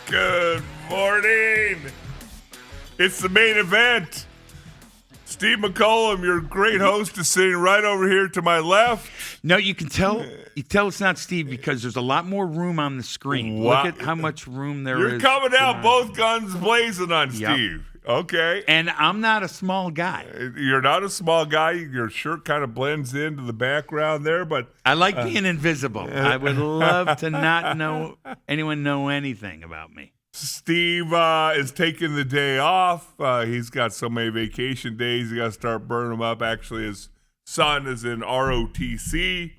Good morning. It's the main event. Steve McCollum, your great host, is sitting right over here to my left. No, you can tell. You tell it's not Steve because there's a lot more room on the screen. Wow. Look at how much room there You're is. coming out both guns blazing on Yep. Steve. Okay. And I'm not a small guy. You're not a small guy. Your shirt kind of blends into the background there, but I like being invisible. I would love to not know anyone know anything about me. Steve is taking the day off. He's got so many vacation days. He got to start burning them up. Actually, his son is in ROTC.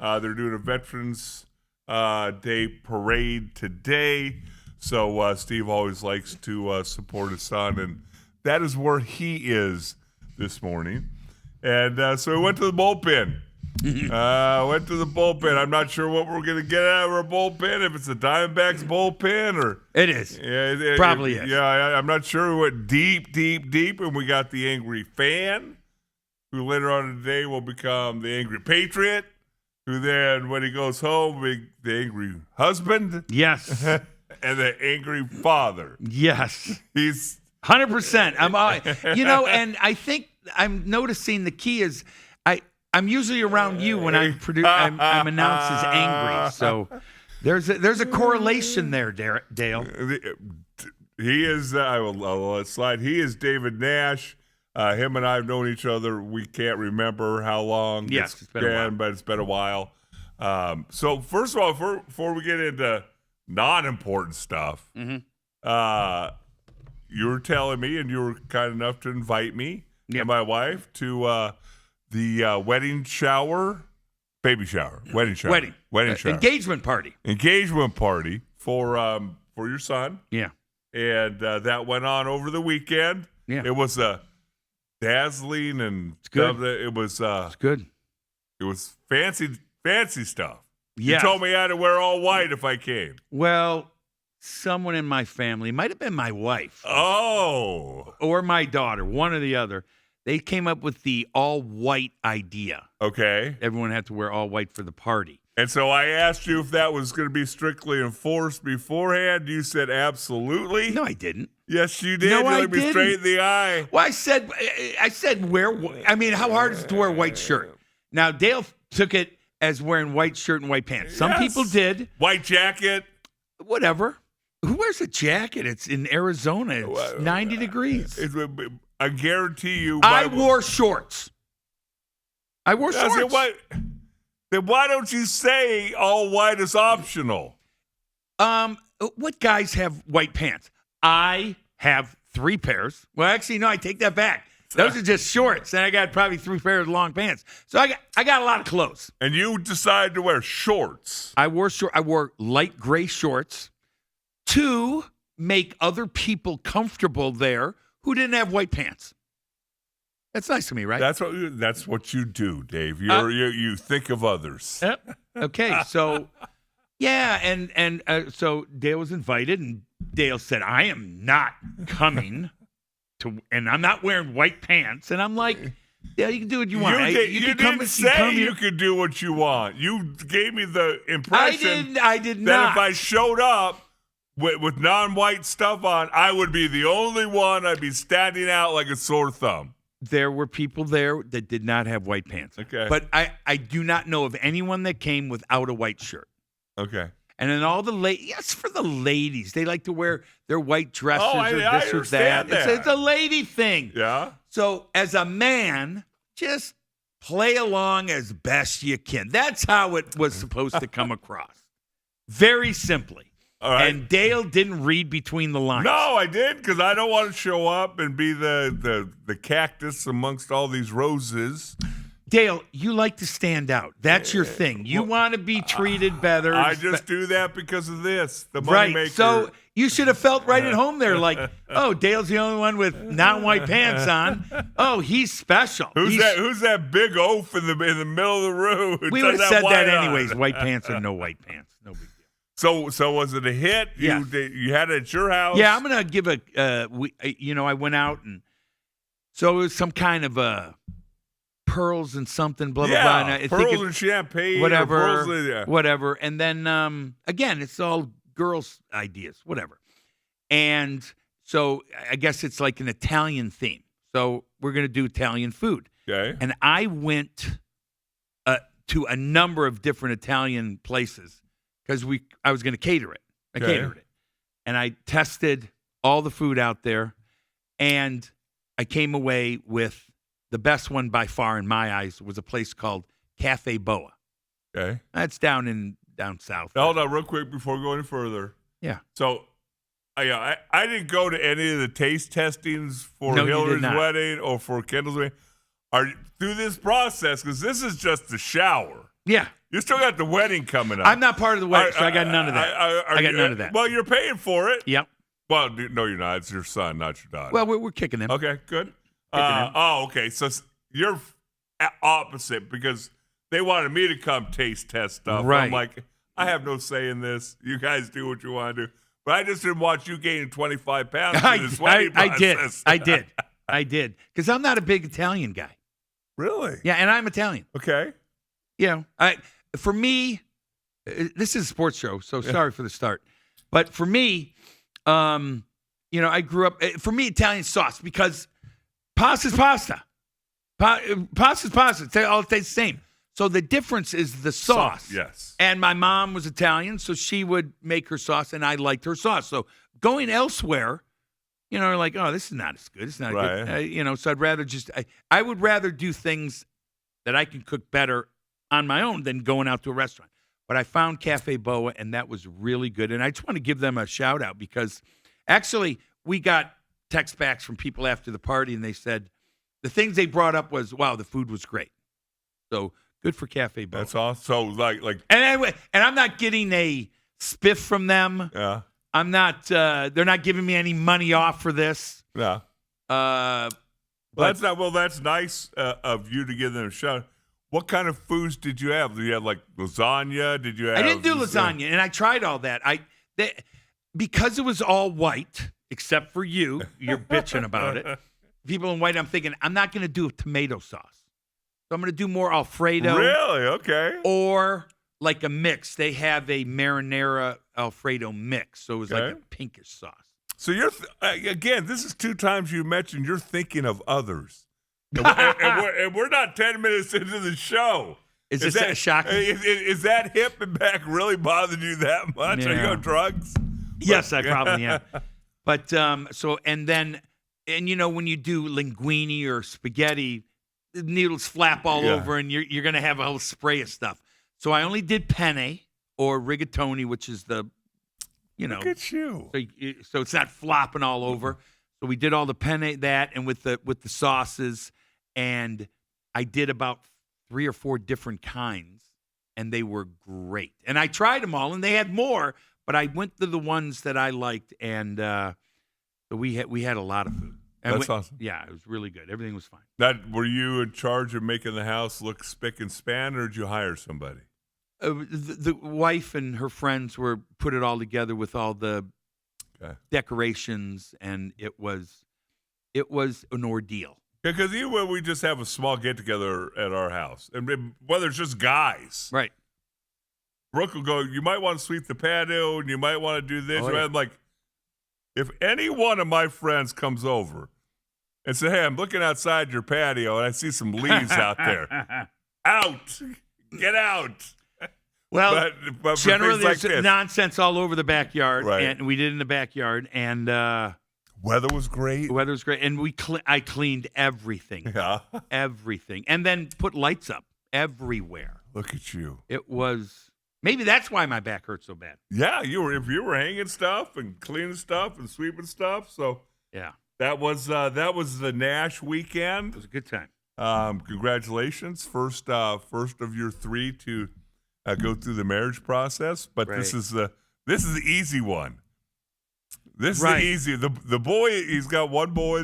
They're doing a Veterans Day parade today. So Steve always likes to support his son, and that is where he is this morning. And so we went to the bullpen. I'm not sure what we're going to get out of our bullpen, if it's the Diamondbacks bullpen or... It is. Probably is. Yeah, I'm not sure. We went deep, and we got the angry fan, who later on today will become the angry patriot, who then, when he goes home, will be the angry husband. Yes. And the angry father. Yes. He's 100%. And I think I'm noticing the key is I'm usually around you when I'm announced as angry. So there's a correlation there, Dale. He is. I'll let it slide. He is David Nash. Him and I have known each other. We can't remember how long. Yes, it's been a while. But it's been a while. So first of all, before we get into non-important stuff, you were telling me, and you were kind enough to invite me and my wife to the wedding shower, wedding shower, engagement party for your son. Yeah, and that went on over the weekend. Yeah, it was dazzling and it's good. It's good. It was fancy stuff. Yeah. You told me I had to wear all white if I came. Well, someone in my family, might have been my wife. Oh. Or my daughter, one or the other. They came up with the all-white idea. Okay. Everyone had to wear all white for the party. And so I asked you if that was going to be strictly enforced beforehand. You said absolutely. No, I didn't. Yes, you did. No, you I looked me straight in the eye. Well, I said how hard is it to wear a white shirt? Now, Dale took it as wearing white shirt and white pants. Some people did. White jacket. Whatever. Who wears a jacket? It's in Arizona. It's 90 degrees. I guarantee you. I wore shorts. Then why don't you say all white is optional? What guys have white pants? I have 3 pairs. Well, actually, no, I take that back. Those are just shorts, and I got probably 3 pairs of long pants. So I got a lot of clothes. And you decided to wear shorts. I wore light gray shorts to make other people comfortable there who didn't have white pants. That's nice of me, right? That's what you do, Dave. You think of others. Okay, so yeah, and so Dale was invited, and Dale said, "I am not coming and I'm not wearing white pants." And I'm like, "Yeah, you can do what you want. You didn't say you could do what you want. You gave me the impression I did that not. if I showed up with non-white stuff on, I would be the only one. I'd be standing out like a sore thumb." There were people there that did not have white pants. Okay. But I do not know of anyone that came without a white shirt. Okay. And then all the ladies, yes, for the ladies, they like to wear their white dresses I or this or that. It's a lady thing. Yeah. So as a man, just play along as best you can. That's how it was supposed to come across. Very simply. All right. And Dale didn't read between the lines. No, I did, because I don't want to show up and be the cactus amongst all these roses. Dale, you like to stand out. That's your thing. You want to be treated better. I just do that because of this, the moneymaker. Right. So you should have felt right at home there, like, oh, Dale's the only one with non-white pants on. Oh, he's special. Who's that big oaf in the middle of the room? We would have said that anyways. White pants or no white pants. No big deal. So was it a hit? Yeah. You had it at your house? Yeah, I'm going to give I went out, and so it was some kind of pearls and something, blah, blah, blah. And pearls and champagne. Whatever. And then, again, it's all girls' ideas, whatever. And so I guess it's like an Italian theme. So we're going to do Italian food. Okay. And I went to a number of different Italian places because I was going to cater it. I catered it. And I tested all the food out there. And I came away with the best one by far in my eyes was a place called Cafe Boa. Okay. That's down south. Hold on real quick before we go any further. Yeah. So I didn't go to any of the taste testings for No, you did Hillary's not. wedding or for Kendall's wedding. Through this process, because this is just the shower. Yeah. You still got the wedding coming up. I'm not part of the wedding, so I got none of that. I got none of that. Well, you're paying for it. Yep. Well, no, you're not. It's your son, not your daughter. Well, we're kicking him. Okay, good. him. Okay. So you're opposite because they wanted me to come taste test stuff. Right. I'm like, I have no say in this. You guys do what you want to do. But I just didn't want you gaining 25 pounds in this wedding process. I did. Because I'm not a big Italian guy. Really? Yeah, and I'm Italian. Okay. You know, for me, this is a sports show, so sorry for the start. But for me, I grew up, for me, Italian sauce, because pasta's pasta. Pasta's pasta. They all taste the same. So the difference is the sauce. Yes. And my mom was Italian, so she would make her sauce, and I liked her sauce. So going elsewhere, like, oh, this is not as good. It's not good. So I'd rather I would rather do things that I can cook better on my own than going out to a restaurant. But I found Cafe Boa, and that was really good. And I just want to give them a shout out because actually we got text backs from people after the party, and they said the things they brought up was, wow, the food was great. So good for Cafe Boa. That's awesome. So like, and I'm not getting a spiff from them. Yeah. I'm not. They're not giving me any money off for this. Yeah. That's nice of you to give them a shout. What kind of foods did you have? Did you have like lasagna? Did you have? I didn't do lasagna, and I tried all that. Because it was all white, except for you. You're bitching about it. People in white. I'm thinking I'm not going to do a tomato sauce. So I'm going to do more Alfredo. Really? Okay. Or like a mix. They have a marinara Alfredo mix, so it was like a pinkish sauce. So you're again. This is 2 times you mentioned you're thinking of others, and we're not 10 minutes into the show. Is that shocking? Is that hip and back really bothering you that much? Yeah. Are you on drugs? Yes, I probably am. But when you do linguine or spaghetti, the needles flap all over, and you're going to have a whole spray of stuff. So I only did penne or rigatoni, which is the, Look at you. So it's not flopping all over. So we did all the penne and with the sauces, and I did about 3 or 4 different kinds, and they were great. And I tried them all, and they had more, but I went to the ones that I liked, and so we had a lot of food. And That's awesome. Yeah, it was really good. Everything was fine. Were you in charge of making the house look spick and span, or did you hire somebody? The wife and her friends put it all together with all the decorations, and it was an ordeal. Because even when we just have a small get together at our house, and whether it's just guys, right? Brooke will go, you might want to sweep the patio, and you might want to do this. Oh, yeah. I'm like, if any one of my friends comes over and say, hey, I'm looking outside your patio, and I see some leaves out there. Out. Get out. Well, but generally like there's nonsense all over the backyard, right. And we did it in the backyard, and weather was great. And I cleaned everything. Yeah. Everything. And then put lights up everywhere. Look at you. It was... Maybe that's why my back hurts so bad. Yeah, you were hanging stuff and cleaning stuff and sweeping stuff. So yeah, that was the Nash weekend. It was a good time. Congratulations, first of your 3 to go through the marriage process. But right. this is the easy one. This is right. the easy. The boy, he's got 1 boy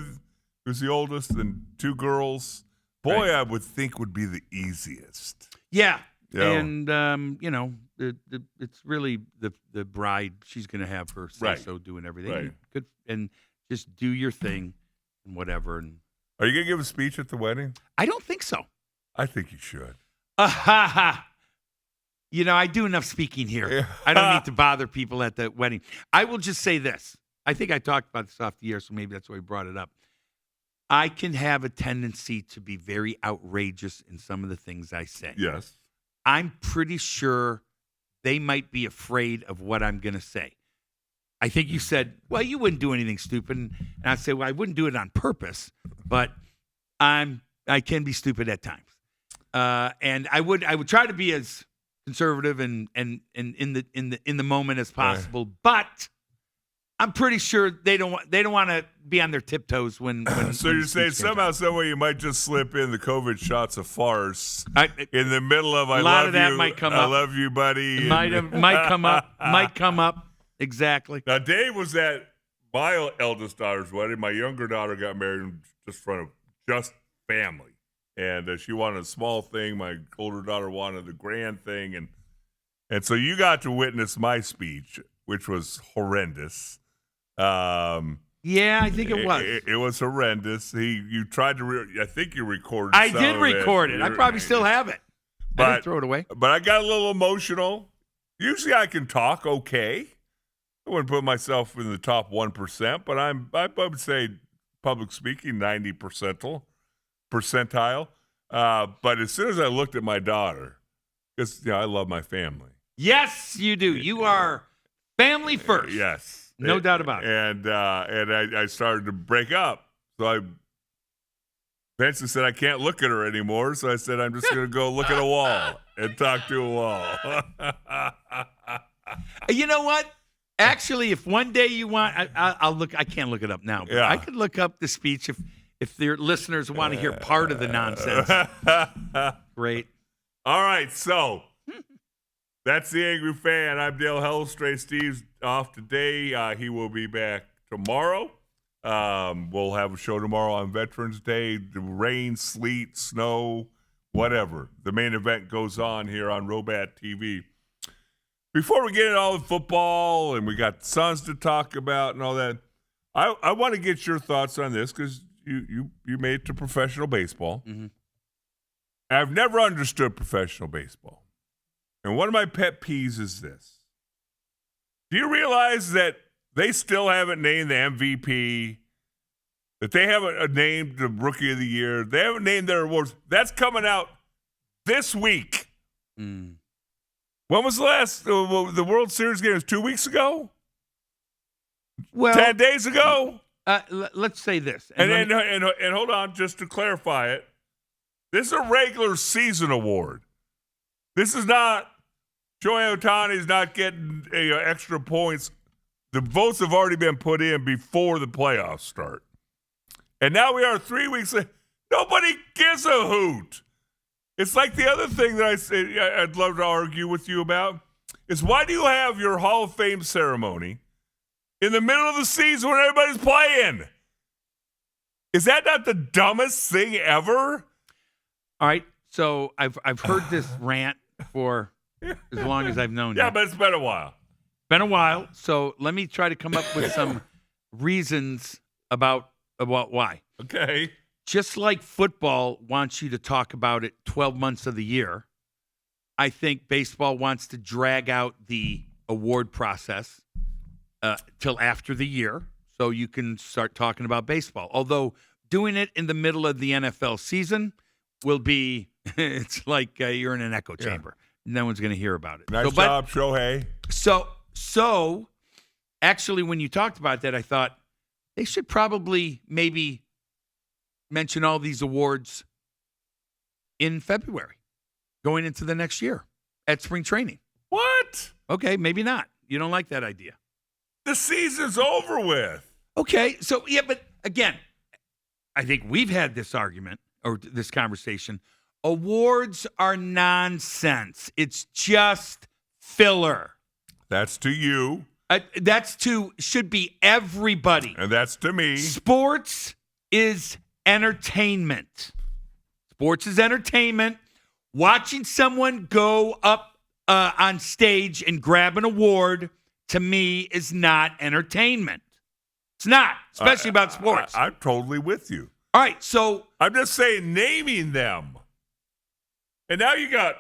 who's the oldest and 2 girls. Boy, right. I would think would be the easiest. Yeah. Yeah. And it's really the bride. She's going to have her say right. so, doing everything. Right. Good, and just do your thing and whatever. And are you going to give a speech at the wedding? I don't think so. I think you should. I do enough speaking here. I don't need to bother people at the wedding. I will just say this. I think I talked about this off the air, so maybe that's why we brought it up. I can have a tendency to be very outrageous in some of the things I say. Yes. I'm pretty sure they might be afraid of what I'm going to say. I think you said, well, you wouldn't do anything stupid. And I'd say, well, I wouldn't do it on purpose, but I can be stupid at times. And I would try to be as conservative and in the moment as possible, but I'm pretty sure they don't want to be on their tiptoes when so you're saying somehow, some way, you might just slip in the COVID shots of farce in the middle of a lot of that might come up. I love you, buddy. Might come up. Might come up. Exactly. Now, Dave was at my eldest daughter's wedding. My younger daughter got married in front of just family, and she wanted a small thing. My older daughter wanted the grand thing, and so you got to witness my speech, which was horrendous. Yeah, I think it was. It was horrendous. You tried to. I think you recorded. I did record it. I probably still have it. I didn't throw it away. But I got a little emotional. Usually, I can talk okay. I wouldn't put myself in the top 1%, but I would say public speaking 90 percentile. But as soon as I looked at my daughter, because I love my family. Yes, you do. You are family first. Yes. No doubt about it. And I started to break up. So Benson said, I can't look at her anymore. So I said, I'm just going to go look at a wall and talk to a wall. You know what? Actually, if one day you want, I'll look. I can't look it up now, but I could look up the speech if their listeners want to hear part of the nonsense. Great. All right, so that's the Angry Fan. I'm Dale Hellstray. Steve's off today. He will be back tomorrow. We'll have a show tomorrow on Veterans Day. The rain, sleet, snow, whatever. The main event goes on here on Robat TV. Before we get into all the football and we got Suns to talk about and all that, I want to get your thoughts on this because you made it to professional baseball. Mm-hmm. I've never understood professional baseball. And one of my pet peeves is this. Do you realize that they still haven't named the MVP, that they haven't named the Rookie of the Year, they haven't named their awards? That's coming out this week. Mm. When was the last the World Series game? Was 2 weeks ago? Well, 10 days ago? Let's say this. And hold on, just to clarify it. This is a regular season award. This is not Shohei Ohtani's not getting extra points. The votes have already been put in before the playoffs start. And now we are 3 weeks later. Nobody gives a hoot. It's like the other thing that I'd love to argue with you about is why do you have your Hall of Fame ceremony in the middle of the season when everybody's playing? Is that not the dumbest thing ever? All right, so I've heard this rant for as long as I've known you. Yeah, but it's been a while. Been a while, so let me try to come up with some reasons about why. Okay. Just like football wants you to talk about it 12 months of the year, I think baseball wants to drag out the award process till after the year so you can start talking about baseball. Although doing it in the middle of the NFL season will be, it's like you're in an echo chamber. Yeah. No one's going to hear about it. Nice job, Shohei. So actually, when you talked about that, I thought they should probably maybe mention all these awards in February, going into the next year at spring training. What? Okay, maybe not. You don't like that idea. The season's over with. Okay, so yeah, but again, I think we've had this argument or this conversation. Awards are nonsense. It's just filler. That's to you. Should be everybody. And that's to me. Sports is entertainment. Sports is entertainment. Watching someone go up on stage and grab an award, to me, is not entertainment. It's not, especially about sports. I'm totally with you. All right, so I'm just saying naming them. And now you got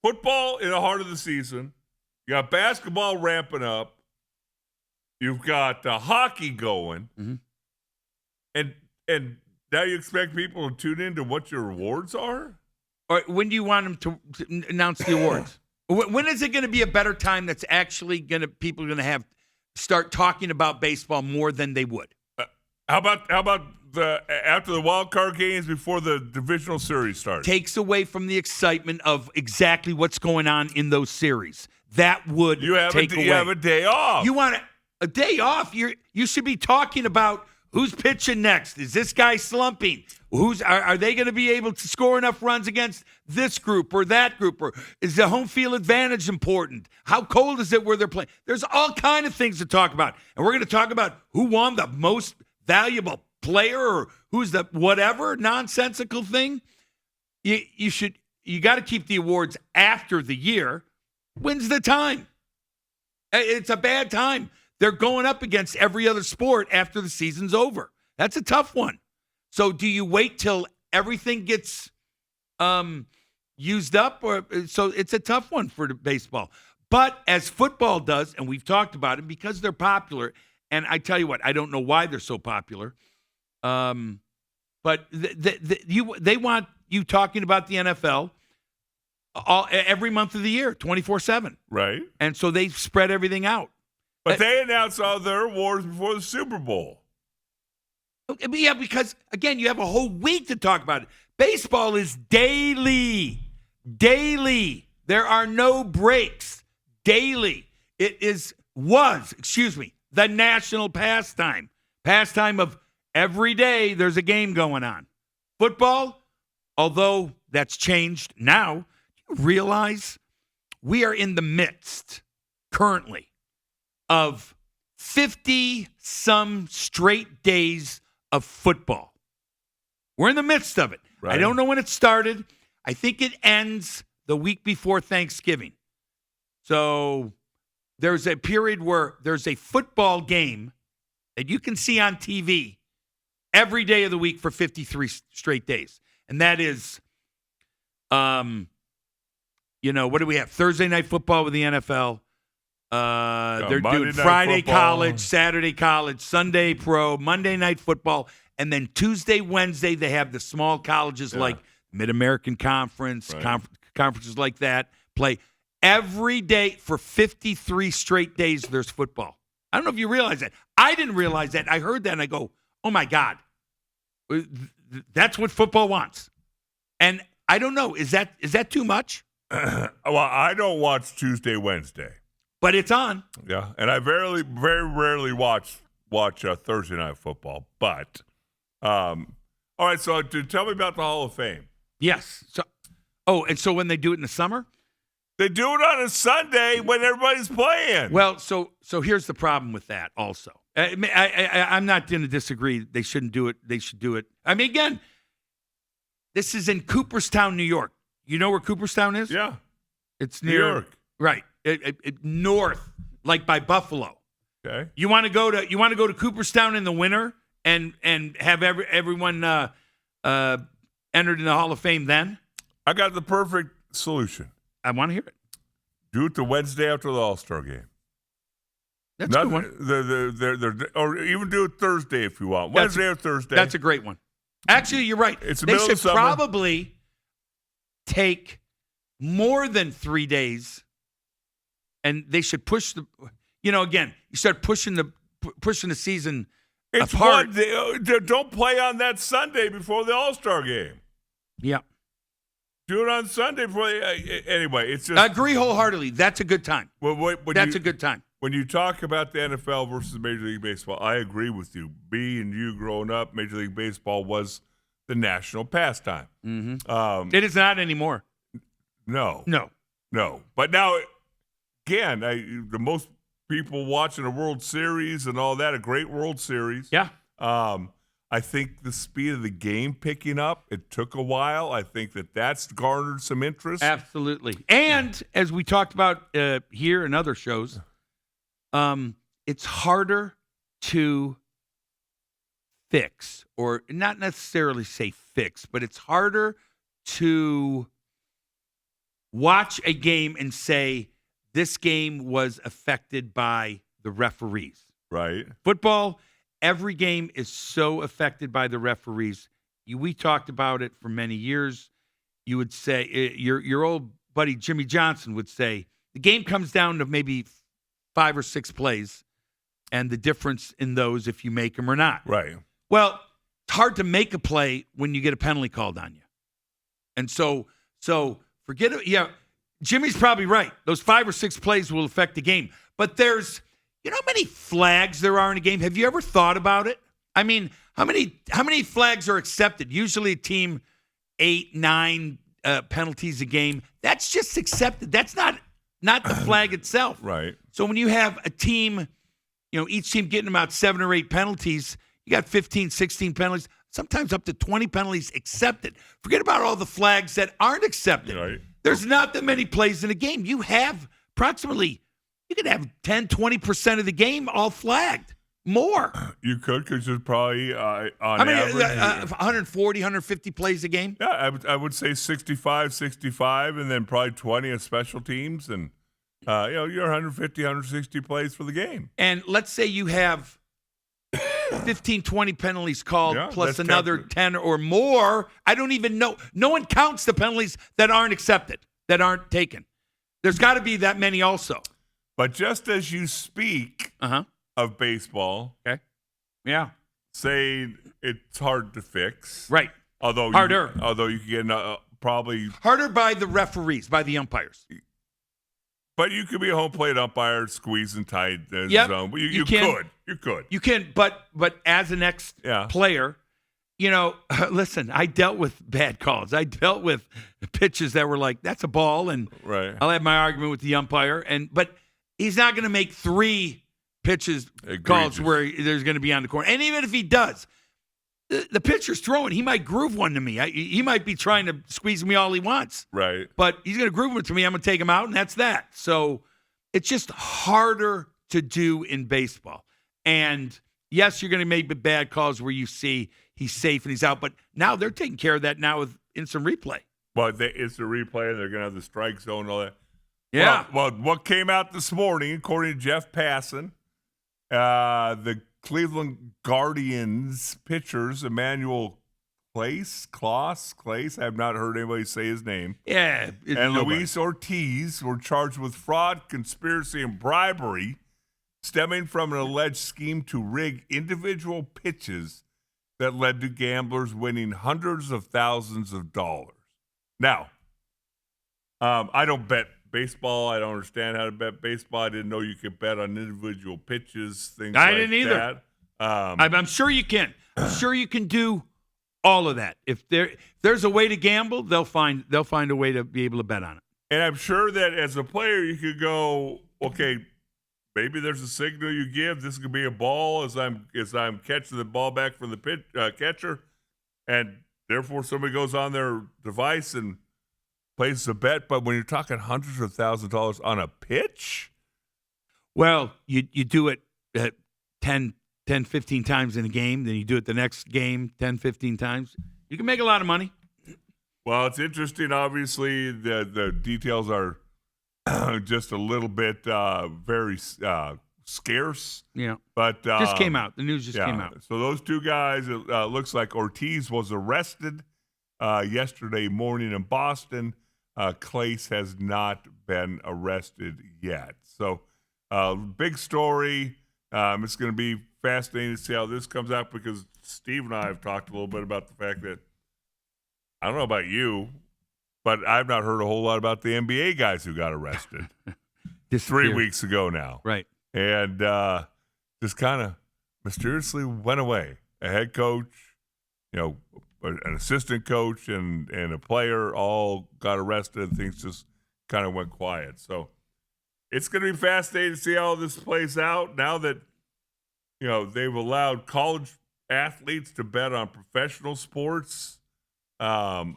football in the heart of the season. You got basketball ramping up. You've got hockey going. Mm-hmm. And now you expect people to tune into what your awards are? Or when do you want them to announce the awards? When is it going to be a better time that's actually people are going to have start talking about baseball more than they would? How about after the wild card games before the divisional series starts? Takes away from the excitement of exactly what's going on in those series. That would take away. You have a day off. You want a day off? You should be talking about who's pitching next. Is this guy slumping? Are they going to be able to score enough runs against this group or that group? Or is the home field advantage important? How cold is it where they're playing? There's all kind of things to talk about. And we're going to talk about who won the most valuable player or who's the whatever nonsensical thing. You got to keep the awards after the year. When's the time? It's a bad time. They're going up against every other sport after the season's over. That's a tough one. So do you wait till everything gets used up? So it's a tough one for the baseball. But as football does, and we've talked about it, because they're popular, and I tell you what, I don't know why they're so popular, but they want you talking about the NFL every month of the year, 24/7. Right. And so they spread everything out. But they announced all their awards before the Super Bowl. Yeah, because, again, you have a whole week to talk about it. Baseball is daily. Daily. There are no breaks. Daily. It was the national pastime. Pastime of every day there's a game going on. Football, although that's changed now, you realize we are in the midst currently of 50-some straight days of football. We're in the midst of it. Right. I don't know when it started. I think it ends the week before Thanksgiving. So there's a period where there's a football game that you can see on TV every day of the week for 53 straight days. And that is, what do we have? Thursday night football with the NFL. They're doing Friday football, college, Saturday college, Sunday pro, Monday night football, and then Tuesday, Wednesday, they have the small colleges like Mid-American Conference, conferences like that play. Every day for 53 straight days, there's football. I don't know if you realize that. I didn't realize that. I heard that, and I go, oh, my God. That's what football wants. And I don't know. Is that too much? Well, I don't watch Tuesday, Wednesday. But it's on. Yeah, and I very rarely watch Thursday night football. But, all right, so tell me about the Hall of Fame. Yes. And so when they do it in the summer? They do it on a Sunday when everybody's playing. Well, so here's the problem with that also. I'm not going to disagree. They shouldn't do it. They should do it. I mean, again, this is in Cooperstown, New York. You know where Cooperstown is? Yeah. It's near New York. Right. North, like by Buffalo. Okay. You want to go to Cooperstown in the winter and have everyone entered in the Hall of Fame then? I got the perfect solution. I want to hear it. Do it the Wednesday after the All-Star game. That's a good one. Or even do it Thursday if you want. Wednesday or Thursday. That's a great one. Actually, you're right. It's the middle of summer. Probably take more than 3 days. And they should push again, you start pushing the season apart. Don't play on that Sunday before the All-Star game. Yeah. Do it on Sunday before. Anyway, it's just. I agree wholeheartedly. That's a good time. That's a good time. When you talk about the NFL versus Major League Baseball, I agree with you. Me and you growing up, Major League Baseball was the national pastime. Mm-hmm. It is not anymore. No. But now. Again, the most people watching a World Series and all that, a great World Series. Yeah. I think the speed of the game picking up, it took a while. I think that's garnered some interest. Absolutely. And as we talked about here and other shows, it's harder to fix, or not necessarily say fix, but it's harder to watch a game and say this game was affected by the referees. Right. Football, every game is so affected by the referees. We talked about it for many years. You would say, your old buddy Jimmy Johnson would say, the game comes down to maybe 5 or 6 plays and the difference in those if you make them or not. Right. Well, it's hard to make a play when you get a penalty called on you. And so forget it. Yeah, Jimmy's probably right. Those 5 or 6 plays will affect the game. But there's, you know how many flags there are in a game? Have you ever thought about it? I mean, how many flags are accepted? Usually a team 8, 9 penalties a game. That's just accepted. That's not the flag itself. Right. So when you have a team, each team getting about 7 or 8 penalties, you got 15, 16 penalties, sometimes up to 20 penalties accepted. Forget about all the flags that aren't accepted. Right. There's not that many plays in a game. You have you could have 10, 20% of the game all flagged. More. You could, because there's probably on average 140, 150 plays a game. Yeah, I would say 65, and then probably 20 at special teams, and you're 150, 160 plays for the game. And let's say you have 15, 20 penalties called plus another 10 or more. I don't even know. No one counts the penalties that aren't accepted, that aren't taken. There's got to be that many also. But just as you speak of baseball, okay, yeah, saying it's hard to fix, right? Although you can get probably harder by the referees, by the umpires. But you could be a home plate umpire, squeezing tight zone. You could. You can, but as an ex-player, listen, I dealt with bad calls. I dealt with pitches that were like, that's a ball, and I'll have my argument with the umpire, but he's not going to make 3 pitches calls where there's going to be on the corner. And even if he does, the pitcher's throwing, he might groove one to me. He might be trying to squeeze me all he wants. Right. But he's going to groove it to me. I'm going to take him out, and that's that. So it's just harder to do in baseball. And, yes, you're going to make bad calls where you see he's safe and he's out. But now they're taking care of that now with instant replay. Well, it's a replay, and they're going to have the strike zone and all that. Yeah. Well, what came out this morning, according to Jeff Passan, the Cleveland Guardians pitchers, Emmanuel Clace, I have not heard anybody say his name. Yeah. And Luis Ortiz were charged with fraud, conspiracy, and bribery stemming from an alleged scheme to rig individual pitches that led to gamblers winning hundreds of thousands of dollars. Now, I don't bet baseball. I don't understand how to bet baseball. I didn't know you could bet on individual pitches, things like that. I didn't either. I'm sure you can. I'm sure you can do all of that. If there's a way to gamble, they'll find a way to be able to bet on it. And I'm sure that as a player, you could go, okay, maybe there's a signal you give. This could be a ball as I'm catching the ball back from the catcher, and therefore somebody goes on their device and places a bet. But when you're talking hundreds of thousands of dollars on a pitch, well, you do it 10, 15 times in a game, then you do it the next game 10, 15 times. You can make a lot of money. Well, it's interesting. Obviously, the details are just a little bit very scarce. Yeah. But just came out. The news just came out. So those 2 guys, it looks like Ortiz was arrested yesterday morning in Boston. Clace has not been arrested yet. So big story. It's going to be fascinating to see how this comes out, because Steve and I have talked a little bit about the fact that, I don't know about you, but I've not heard a whole lot about the NBA guys who got arrested 3 weeks ago now. Right. And just kind of mysteriously went away. A head coach, an assistant coach, and a player all got arrested, and things just kind of went quiet. So it's going to be fascinating to see how this plays out now that, they've allowed college athletes to bet on professional sports. Again,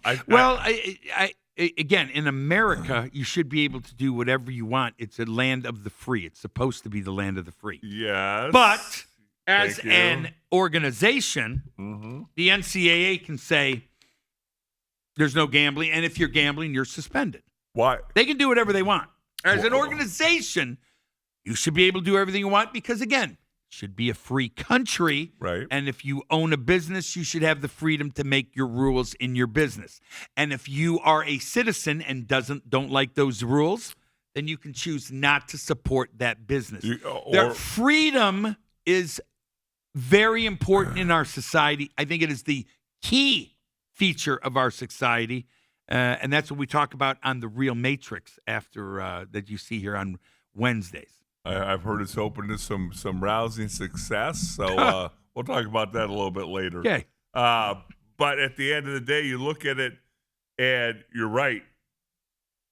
in America, you should be able to do whatever you want. It's a land of the free. It's supposed to be the land of the free. Yes. But as an organization, the NCAA can say there's no gambling, and if you're gambling, you're suspended. Why? They can do whatever they want. As an organization, you should be able to do everything you want because, again, it should be a free country. Right. And if you own a business, you should have the freedom to make your rules in your business. And if you are a citizen and don't like those rules, then you can choose not to support that business. Their freedom is very important in our society. I think it is the key feature of our society. And that's what we talk about on The Real Matrix after that you see here on Wednesdays. I've heard it's open to some rousing success, so we'll talk about that a little bit later. Okay. But at the end of the day, you look at it, and you're right.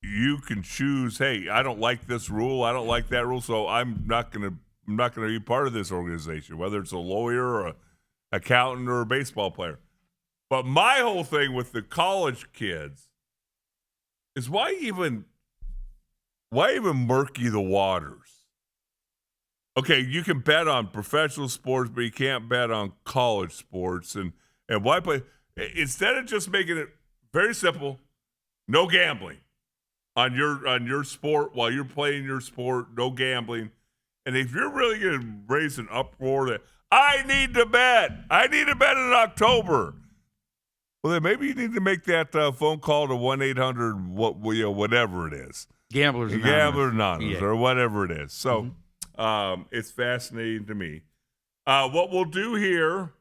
You can choose, hey, I don't like this rule, I don't like that rule, so I'm not gonna be part of this organization, whether it's a lawyer or an accountant or a baseball player. But my whole thing with the college kids is why even murky the waters? Okay, you can bet on professional sports, but you can't bet on college sports. And why play? Instead of just making it very simple, no gambling on your sport while you're playing your sport, no gambling. And if you're really going to raise an uproar that I need to bet in October. Well, then maybe you need to make that phone call to 1-800 whatever it is, Gamblers Anonymous, or whatever it is. So it's fascinating to me. What we'll do here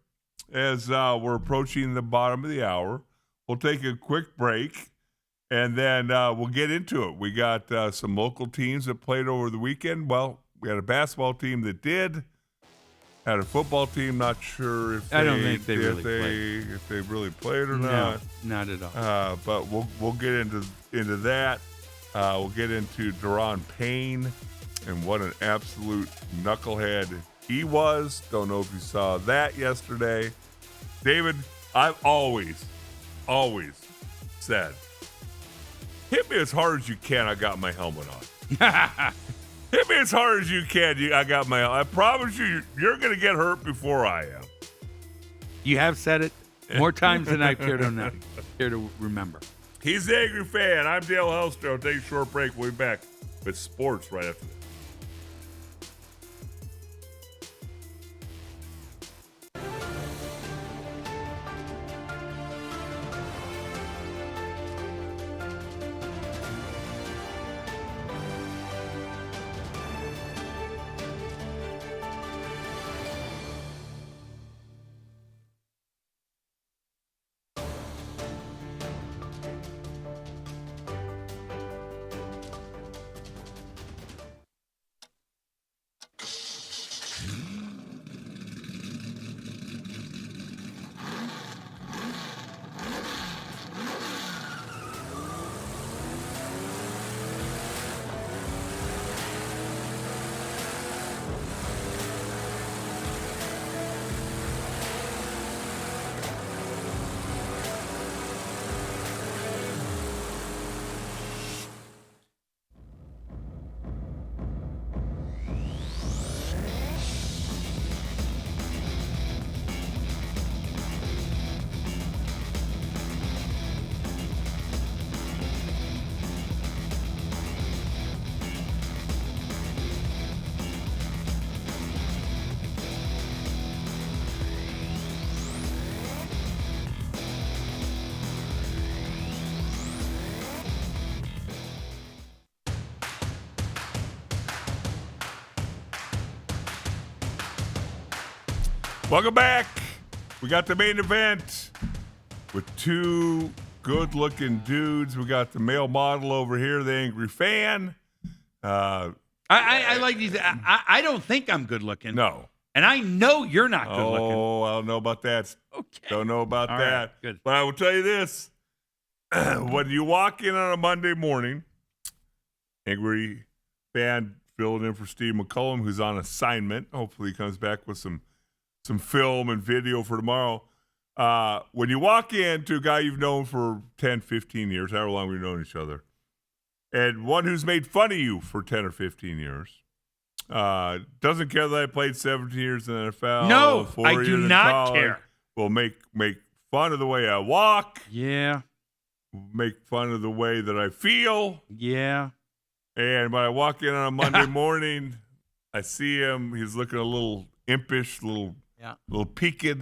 as we're approaching the bottom of the hour, we'll take a quick break, and then we'll get into it. We got some local teams that played over the weekend. Well, we had a basketball team that did. Had a football team, not sure if I don't think they really played. If they really played or not. No, not at all. But we'll get into that. We'll get into Deron Payne and what an absolute knucklehead he was. Don't know if you saw that yesterday. David, I've always said, hit me as hard as you can. I got my helmet on. Hit me as hard as you can. I got my. I promise you, you're going to get hurt before I am. You have said it more times than I care to remember. He's the Angry Fan. I'm Dale Hellstrom. Take a short break. We'll be back with sports right after this. Welcome back. We got the main event with two good-looking dudes. We got the male model over here, the Angry Fan. I like these. I don't think I'm good-looking. No. And I know you're not good-looking. Oh, I don't know about that. Okay. Don't know about All that. right, good. But I will tell you this. When you walk in on a Monday morning, Angry Fan filling in for Steve McCollum, who's on assignment. Hopefully he comes back with some film and video for tomorrow. When you walk into a guy you've known for 10, 15 years, however long we've known each other, and one who's made fun of you for 10 or 15 years, doesn't care that I played 17 years in the NFL. No, 4 I years do in not college, care. will make fun of the way I walk. Yeah. make fun of the way that I feel. Yeah. And when I walk in on a Monday morning, I see him. He's looking a little impish, little peaked.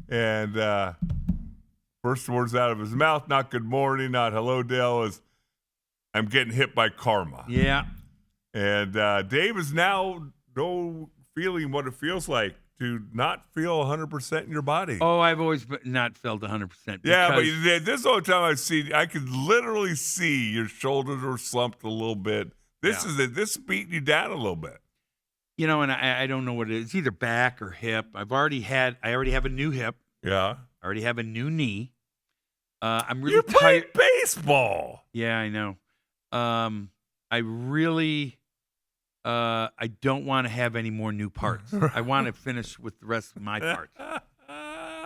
And first words out of his mouth, not good morning, not hello, Dale, is I'm getting hit by karma. Yeah. And Dave is now feeling what it feels like to not feel 100% in your body. Oh, I've always not felt 100%. Yeah, but this whole time I could literally see your shoulders were slumped a little bit. This is beating you down a little bit. You know, and I don't know what it is. It's either back or hip. I already have a new hip. Yeah. I already have a new knee. I'm really You're playing tired. baseball. Yeah, I know. I really, I don't want to have any more new parts. I want to finish with the rest of my parts.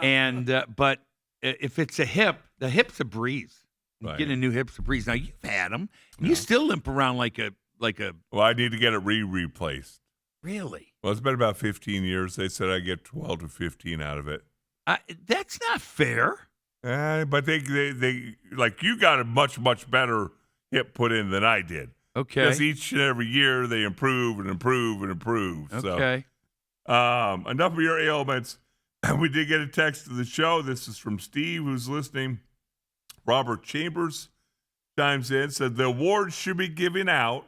And but if it's a hip, the hip's a breeze. Right. Getting a new hip's a breeze. Now you've had them, and you still limp around like a. Well, I need to get it replaced. Really? Well, it's been about 15 years. They said I get 12 to 15 out of it. That's not fair. But they like you got a much better hip put in than I did. Okay. Because each and every year they improve and improve and improve. Okay. So, enough of your ailments. We did get a text to the show. This is from Steve, who's listening. Robert Chambers chimes in, said the awards should be given out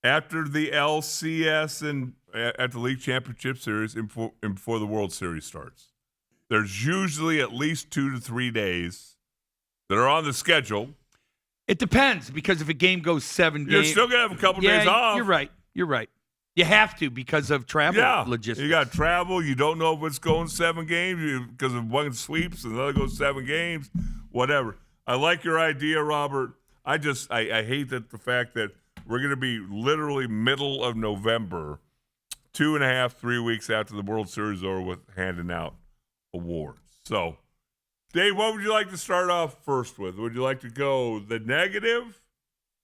after the LCS and at the League Championship Series and before the World Series starts. There's usually at least 2 to 3 days that are on the schedule. It depends, because if a game goes 7 games, you're still going to have a couple days off. You're right. You have to because of travel logistics. You got travel. You don't know if it's going 7 games because of one sweeps and the other goes 7 games, whatever. I like your idea, Robert. I hate that the fact that we're going to be literally middle of November, 2.5, 3 weeks after the World Series is over with handing out awards. So, Dave, what would you like to start off first with? Would you like to go the negative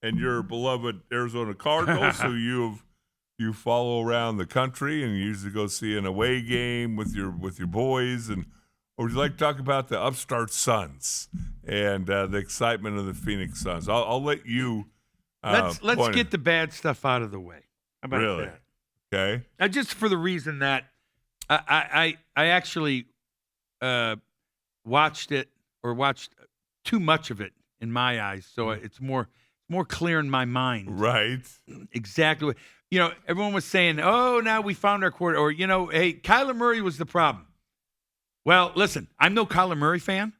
and your beloved Arizona Cardinals, who you follow around the country and you usually go see an away game with your boys, or would you like to talk about the upstart Suns and the excitement of the Phoenix Suns? I'll let you. Let's get the bad stuff out of the way. How about that? Okay. Just for the reason that I actually watched too much of it in my eyes, so it's more clear in my mind. Right. Exactly. Everyone was saying, "Oh, now we found our quarter," or hey, Kyler Murray was the problem. Well, listen, I'm no Kyler Murray fan,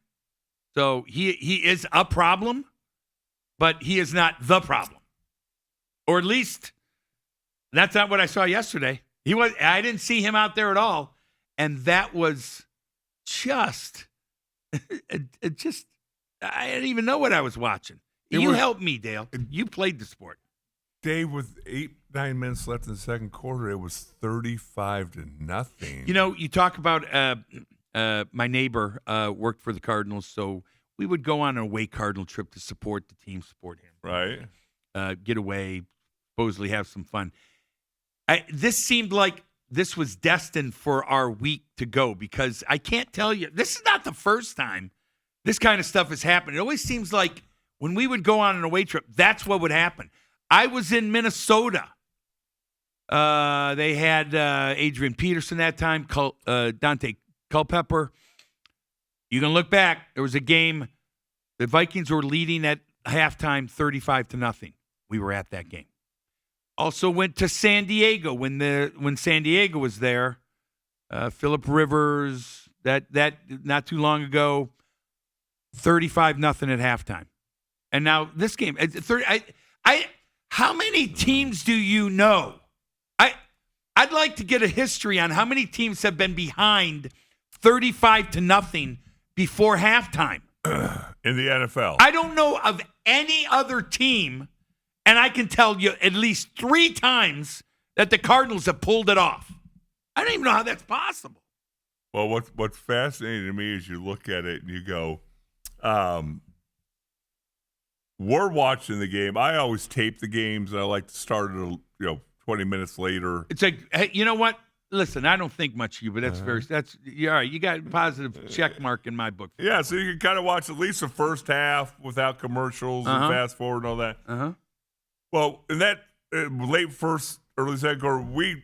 so he is a problem, but he is not the problem, or at least that's not what I saw yesterday. I didn't see him out there at all, and that was just I didn't even know what I was watching. You helped me, Dale. You played the sport. Dave, with 8-9 minutes left in the second quarter, it was 35-0. You talk about my neighbor worked for the Cardinals, so we would go on an away Cardinal trip to support the team, support him. Right. Get away, supposedly have some fun. This seemed like this was destined for our week to go, because I can't tell you, this is not the first time this kind of stuff has happened. It always seems like when we would go on an away trip, that's what would happen. I was in Minnesota. They had Adrian Peterson that time, Dante Culpepper. You can look back. There was a game. The Vikings were leading at halftime 35-0. We were at that game. Also went to San Diego when San Diego was there. Phillip Rivers, that not too long ago, 35-0 at halftime. And now this game, how many teams do you know? I'd like to get a history on how many teams have been behind 35-0 before halftime. In the NFL. I don't know of any other team, and I can tell you at least 3 times that the Cardinals have pulled it off. I don't even know how that's possible. Well, what's fascinating to me is you look at it and you go, we're watching the game. I always tape the games, and I like to start it 20 minutes later. It's like, hey, you know what? Listen, I don't think much of you, but you're all right. You got a positive check mark in my book. Yeah, so you can kind of watch at least the first half without commercials and fast forward and all that. Well, in that late first, early second quarter,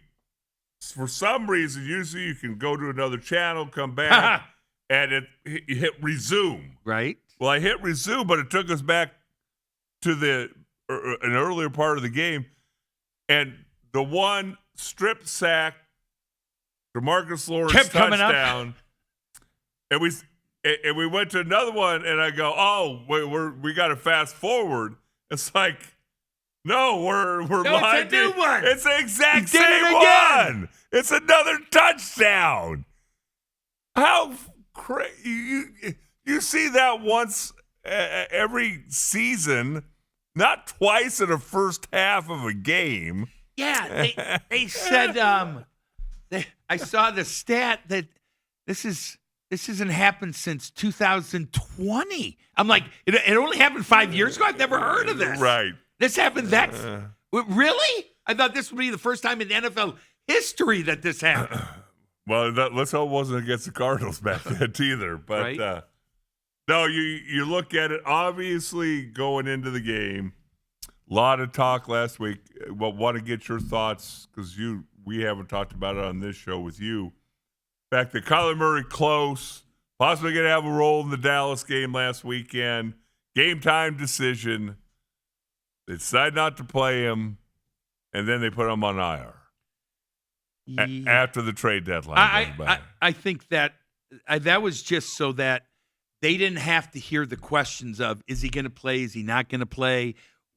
for some reason, usually you can go to another channel, come back, and you hit resume. Right. Well, I hit resume, but it took us back to an earlier part of the game, and the one strip sack, DeMarcus Lawrence kept coming touchdown, and we went to another one, and I go, oh, we got to fast forward. It's like, no, we're live. It's a new one. It's the exact same one. It's another touchdown. How crazy! You see that once every season, not twice in the first half of a game. Yeah, they said. I saw the stat that this hasn't happened since 2020. I'm like, it only happened 5 years ago. I've never heard of this. Right. This happened really? I thought this would be the first time in NFL history that this happened. Well, let's hope it wasn't against the Cardinals back then either. But right? no, you look at it, obviously going into the game, a lot of talk last week. Well, want to get your thoughts because we haven't talked about it on this show with you. The fact that Kyler Murray close, possibly going to have a role in the Dallas game last weekend, game time decision. They decide not to play him, and then they put him on IR after the trade deadline. I think that was just so that they didn't have to hear the questions of, is he going to play? Is he not going to play?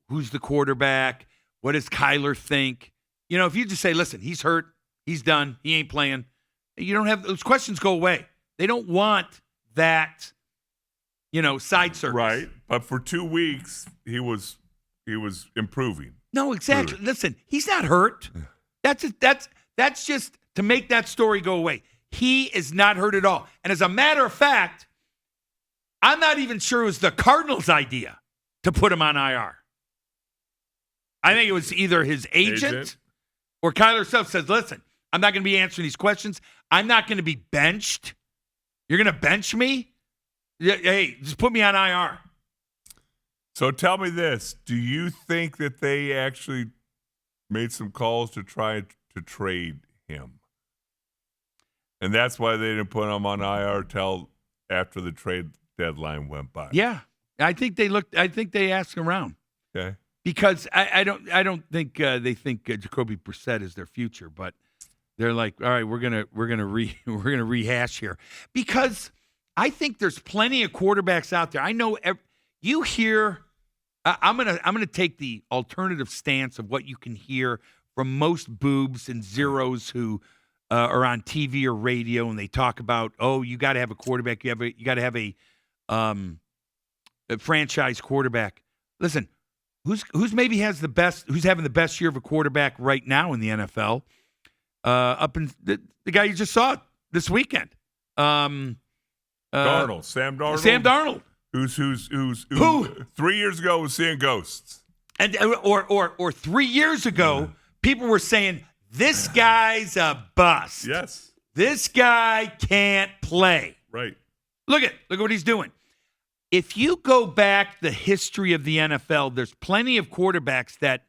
Who's the quarterback? What does Kyler think? You know, if you just say, listen, he's hurt, he's done, he ain't playing, you don't have those questions go away. They don't want that, side circus. Right. But for 2 weeks, he was improving. No, exactly. Really. Listen, he's not hurt. That's just to make that story go away. He is not hurt at all. And as a matter of fact, I'm not even sure it was the Cardinals' idea to put him on IR. I think it was either his agent or Kyler himself says, listen, I'm not going to be answering these questions. I'm not going to be benched. You're going to bench me? Hey, just put me on IR. So tell me this. Do you think that they actually made some calls to try to trade him? And that's why they didn't put him on IR till after the trade deadline went by. Yeah. I think they asked around. Okay. Because I don't think they think Jacoby Brissett is their future, but they're like, all right, we're gonna rehash here, because I think there's plenty of quarterbacks out there. I know you hear. I'm gonna take the alternative stance of what you can hear from most boobs and zeros who are on TV or radio, and they talk about, oh, you got to have a quarterback. You got to have a franchise quarterback. Listen. Who's maybe has the best? Who's having the best year of a quarterback right now in the NFL? Up in the guy you just saw this weekend, Sam Darnold. Sam Darnold, who 3 years ago was seeing ghosts, and or 3 years ago, people were saying this guy's a bust. Yes, this guy can't play. Right. Look at what he's doing. If you go back the history of the NFL, there's plenty of quarterbacks that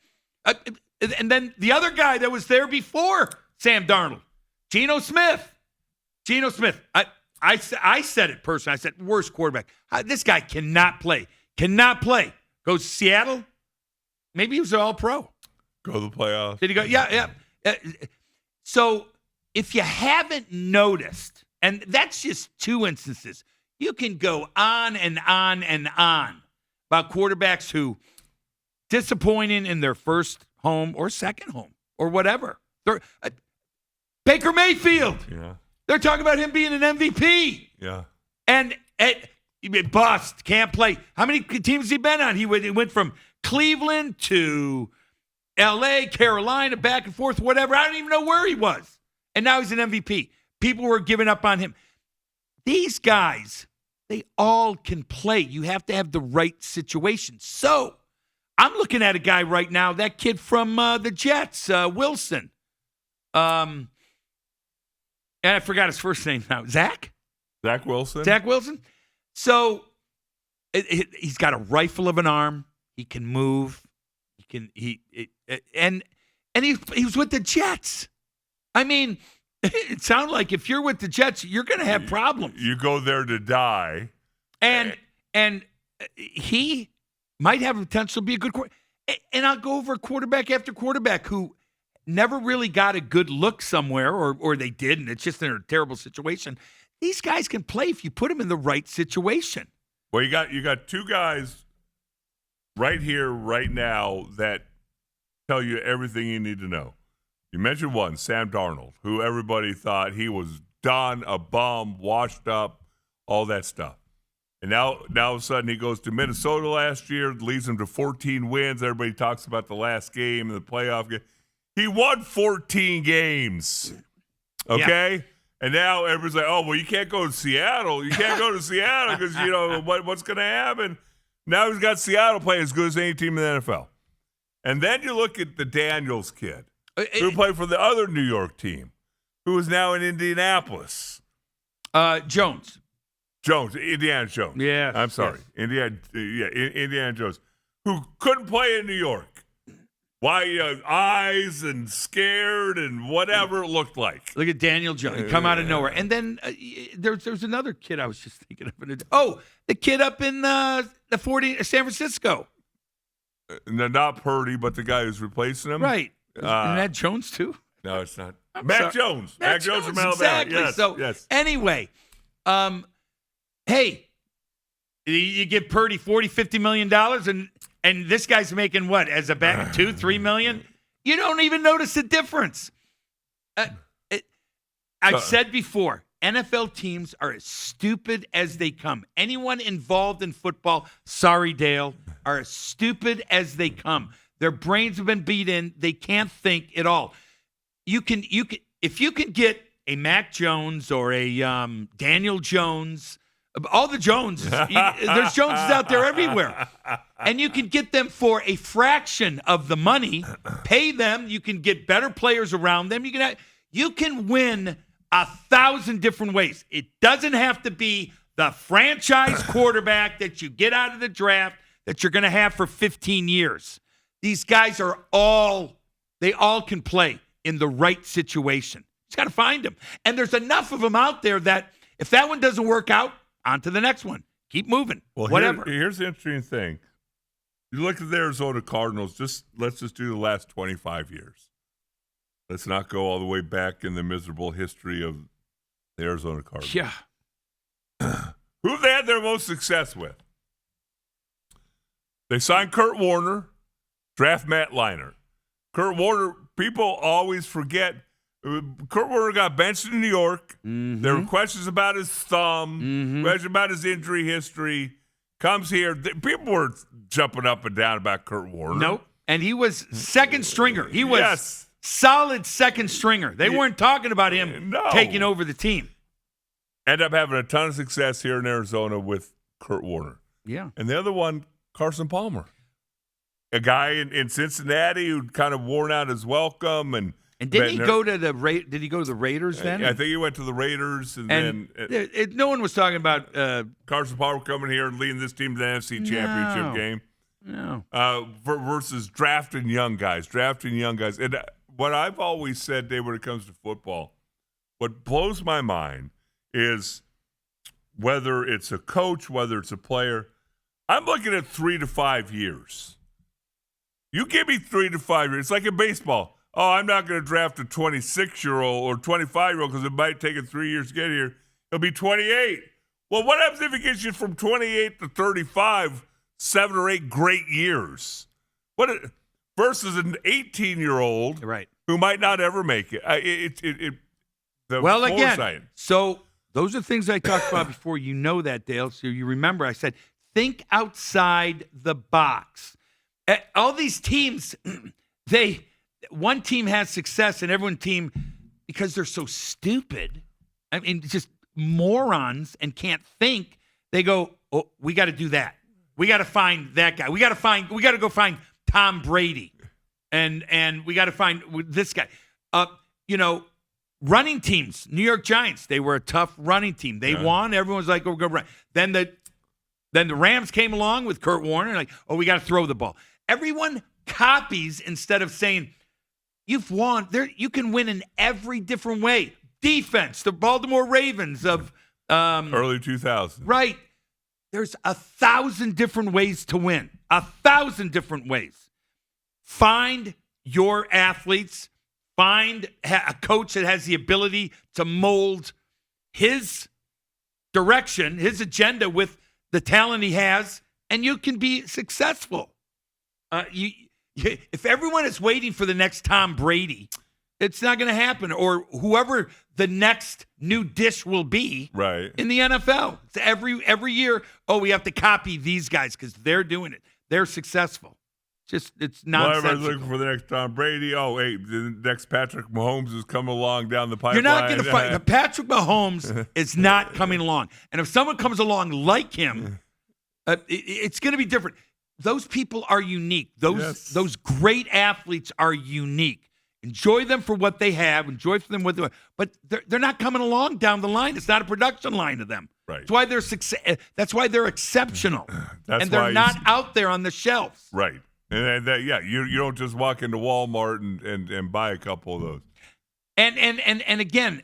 and then the other guy that was there before Sam Darnold, Geno Smith. I said it personally. I said, worst quarterback. This guy cannot play. Goes to Seattle. Maybe he was an all-pro. Go to the playoffs. Did he go? Yeah. So if you haven't noticed, and that's just two instances, you can go on and on and on about quarterbacks who disappointing in their first home or second home or whatever. Baker Mayfield. Yeah. They're talking about him being an MVP. Yeah. And bust, can't play. How many teams has he been on? He went from Cleveland to L.A., Carolina, back and forth, whatever. I don't even know where he was. And now he's an MVP. People were giving up on him. These guys, they all can play. You have to have the right situation. So I'm looking at a guy right now, that kid from the Jets, Wilson. And I forgot his first name now. Zach Wilson. Zach Wilson. So he's got a rifle of an arm. He can move. He was with the Jets. I mean, it sounds like if you're with the Jets, you're going to have problems. You go there to die. And he might have potential to be a good quarterback. And I'll go over quarterback after quarterback who never really got a good look somewhere, or they did, and it's just in a terrible situation. These guys can play if you put them in the right situation. Well, you got two guys right here, right now, that tell you everything you need to know. You mentioned one, Sam Darnold, who everybody thought he was done, a bum, washed up, all that stuff. And now all of a sudden he goes to Minnesota last year, leads them to 14 wins. Everybody talks about the last game and the playoff game. He won 14 games, okay? Yeah. And now everybody's like, oh, well, you can't go to Seattle. You can't go to Seattle because, what's going to happen? Now he's got Seattle playing as good as any team in the NFL. And then you look at the Daniels kid, who played for the other New York team, who is now in Indianapolis. Indiana Jones. Yeah. I'm sorry. Yes. Indiana Jones, who couldn't play in New York. Why, eyes and scared and whatever it looked like. Look at Daniel Jones. Come out of nowhere. And then there's another kid I was just thinking of. Oh, the kid up in San Francisco. No, not Purdy, but the guy who's replacing him. Right. Isn't that Jones, too? No, it's not. Mac Jones. Mac Jones from Alabama. Exactly. Yes, so, yes. Anyway, hey, you give Purdy $40, $50 million, and this guy's making what as a back $2, $3 million? You don't even notice the difference. I've said before, NFL teams are as stupid as they come. Anyone involved in football, sorry, Dale, are as stupid as they come. Their brains have been beat in. They can't think at all. If you can get a Mac Jones or a Daniel Jones, all the Joneses, there's Joneses out there everywhere. And you can get them for a fraction of the money, pay them. You can get better players around them. You can win 1,000 different ways. It doesn't have to be the franchise quarterback that you get out of the draft that you're going to have for 15 years. These guys they all can play in the right situation. Just got to find them. And there's enough of them out there that if that one doesn't work out, on to the next one. Keep moving. Well, whatever. Here's the interesting thing. You look at the Arizona Cardinals, let's just do the last 25 years. Let's not go all the way back in the miserable history of the Arizona Cardinals. Yeah. Who have they had their most success with? They signed Kurt Warner, draft Matt Leinart. Kurt Warner, people always forget. Kurt Warner got benched in New York. Mm-hmm. There were questions about his thumb, questions about his injury history. Comes here. People were jumping up and down about Kurt Warner. Nope. And he was second stringer. He was solid second stringer. They weren't talking about him taking over the team. End up having a ton of success here in Arizona with Kurt Warner. Yeah. And the other one, Carson Palmer. A guy in Cincinnati who kind of worn out his welcome and did he go to the Raiders then? I think he went to the Raiders, and then no one was talking about Carson Palmer coming here and leading this team to the NFC Championship game. No, versus drafting young guys. And what I've always said, Dave, when it comes to football, what blows my mind is whether it's a coach, whether it's a player. I'm looking at 3 to 5 years. You give me 3 to 5 years. It's like in baseball. Oh, I'm not going to draft a 26-year-old or 25-year-old because it might take it 3 years to get here. He'll be 28. Well, what happens if he gets you from 28 to 35, 7 or 8 great years? Versus an 18-year-old who might not ever make it. Again, so those are things I talked about before. You know that, Dale. So you remember I said, think outside the box. All these teams, one team has success and everyone team, because they're so stupid, I mean, just morons and can't think, they go, oh, we got to do that. We got to find that guy. We got to go find Tom Brady. And we got to find this guy. running teams, New York Giants, they were a tough running team. They won. Everyone was like, "Oh, go run." Then the Rams came along with Kurt Warner, like, "Oh, we got to throw the ball." Everyone copies instead of saying, "You've won." You can win in every different way. Defense, the Baltimore Ravens of early 2000s. Right. There's 1,000 different ways to win. 1,000 different ways. Find your athletes. Find a coach that has the ability to mold his direction, his agenda with the talent he has, and you can be successful. If everyone is waiting for the next Tom Brady, it's not going to happen, or whoever the next new dish will be in the NFL. It's every year, we have to copy these guys because they're doing it. They're successful. It's nonsensical. Well, everybody's looking for the next Tom Brady. Oh, hey, the next Patrick Mahomes is coming along down the pipeline. You're not going to find Patrick Mahomes is not coming along. And if someone comes along like him, it's going to be different. Those people are unique. Those great athletes are unique. Enjoy them for what they have. Enjoy for them what they are. But they're not coming along down the line. It's not a production line to them. Right. That's why they're That's why they're exceptional. And they're not out there on the shelves. Right. And you don't just walk into Walmart and buy a couple of those. And again,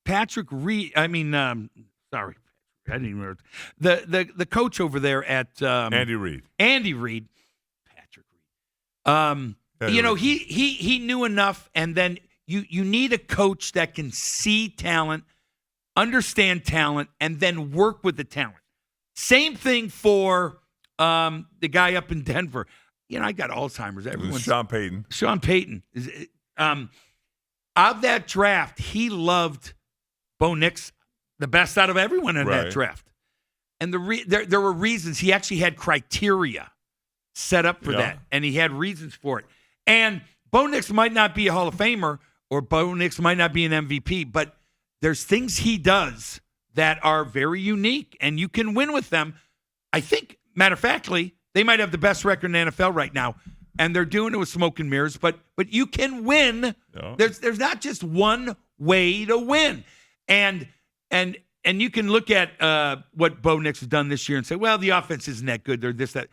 Patrick Reed. I mean, sorry, I didn't even remember the coach over there at Andy Reid. Patrick Reed. He knew enough, and then you need a coach that can see talent, understand talent, and then work with the talent. Same thing for the guy up in Denver. I got Alzheimer's. Everyone's Sean Payton. Sean Payton. Of that draft, he loved Bo Nix the best out of everyone in that draft. And there were reasons. He actually had criteria set up for that, and he had reasons for it. And Bo Nix might not be a Hall of Famer, or Bo Nix might not be an MVP, but there's things he does that are very unique, and you can win with them. I think, matter of factly, they might have the best record in the NFL right now, and they're doing it with smoke and mirrors, but you can win. Yeah. There's not just one way to win. And you can look at what Bo Nix has done this year and say, well, the offense isn't that good. They're this, that.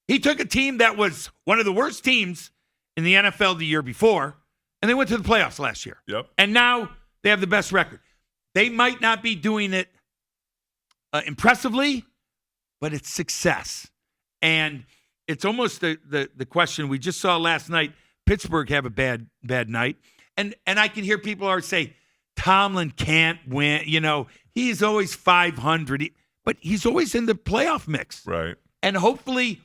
He took a team that was one of the worst teams in the NFL the year before, and they went to the playoffs last year. Yep. And now they have the best record. They might not be doing it impressively, but it's success. And it's almost the question we just saw last night. Pittsburgh have a bad night. And I can hear people are say, Tomlin can't win. He's always 500, but he's always in the playoff mix. Right. And hopefully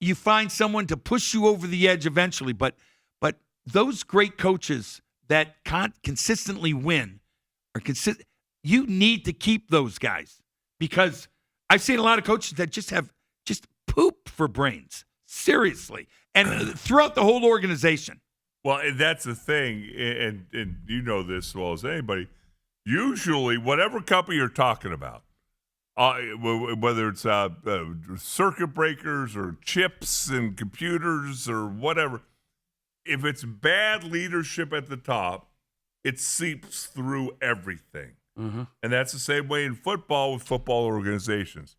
you find someone to push you over the edge eventually. But those great coaches that can't consistently win are consistent. You need to keep those guys, because I've seen a lot of coaches that just have poop for brains, seriously, and throughout the whole organization. Well, and that's the thing, and you know this as well as anybody. Usually, whatever company you're talking about, whether it's circuit breakers or chips and computers or whatever, if it's bad leadership at the top, it seeps through everything. Mm-hmm. And that's the same way in football with football organizations.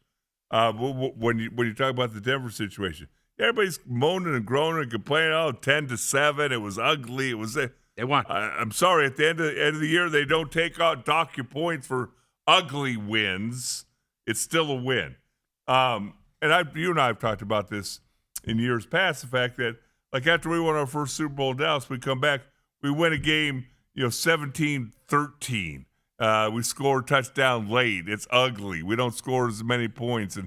When you talk about the Denver situation, everybody's moaning and groaning and complaining, 10-7, it was ugly. It was they won. I'm sorry, at the end of the year, they don't dock your points for ugly wins. It's still a win. And you and I have talked about this in years past, the fact that, like, after we won our first Super Bowl in Dallas, we come back, we win a game, 17-13. We score a touchdown late. It's ugly. We don't score as many points,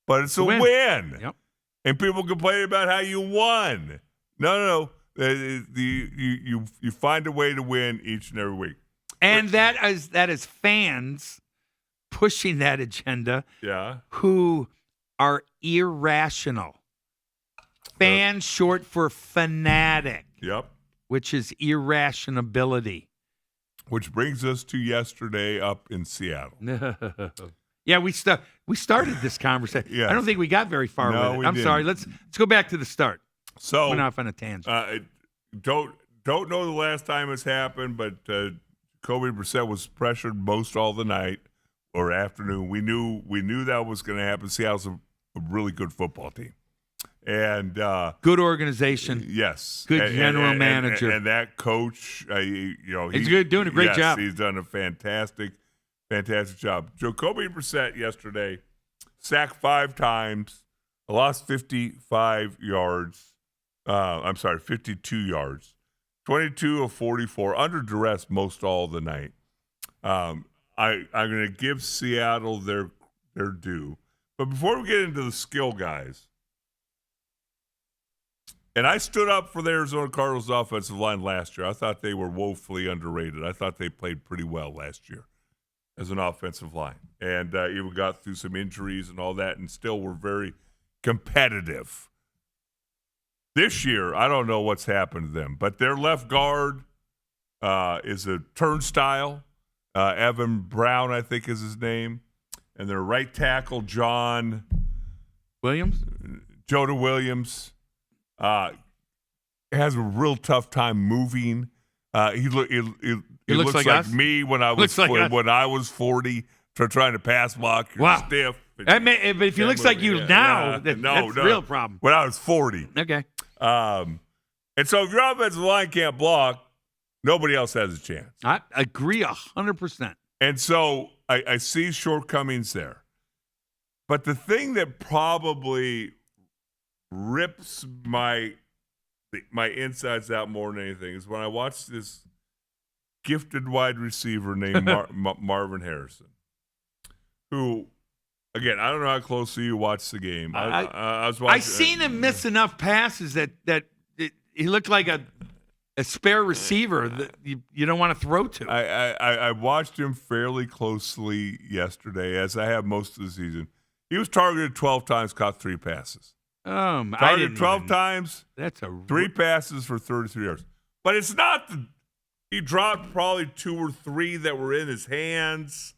but it's a win. Yep. And people complain about how you won. No. You find a way to win each and every week. And that is fans pushing that agenda. Yeah. Who are irrational. Fan short for fanatic. Yep. Which is irrationality. Which brings us to yesterday up in Seattle. Yeah, we started this conversation. Yes. I don't think we got very far with it. I'm sorry. Let's go back to the start. So went off on a tangent. Don't don't know the last time it's happened, but Jacoby Brissett was pressured most all the night or afternoon. We knew that was going to happen. Seattle's a really good football team. And good organization. Yes. Good general manager. And that coach, he's good, doing a great job. He's done a fantastic job. Jacoby Brissett yesterday sacked 5 times, lost 55 yards. 52 yards. 22 of 44, under duress most all the night. I'm going to give Seattle their due. But before we get into the skill guys, and I stood up for the Arizona Cardinals offensive line last year. I thought they were woefully underrated. I thought they played pretty well last year as an offensive line. And even got through some injuries and all that and still were very competitive. This year, I don't know what's happened to them, but their left guard is a turnstile. Evan Brown, I think, is his name. And their right tackle, Jonah Williams, has a real tough time moving. He looks like me when I was 40, trying to pass block. You're stiff. But if he looks like you now, that's a real problem. When I was 40. Okay. And so if your offensive line can't block, nobody else has a chance. I agree 100%. And so I see shortcomings there. But the thing that probably rips my insides out more than anything is when I watch this gifted wide receiver named Marvin Harrison, who, again, I don't know how closely you watch the game. I was watching. I seen him miss enough passes that he looked like a spare receiver that you don't want to throw to. I watched him fairly closely yesterday, as I have most of the season. He was targeted 12 times, caught 3 passes. Targeted 12 times. That's 3 passes for 33 yards. But it's not he dropped probably 2 or 3 that were in his hands.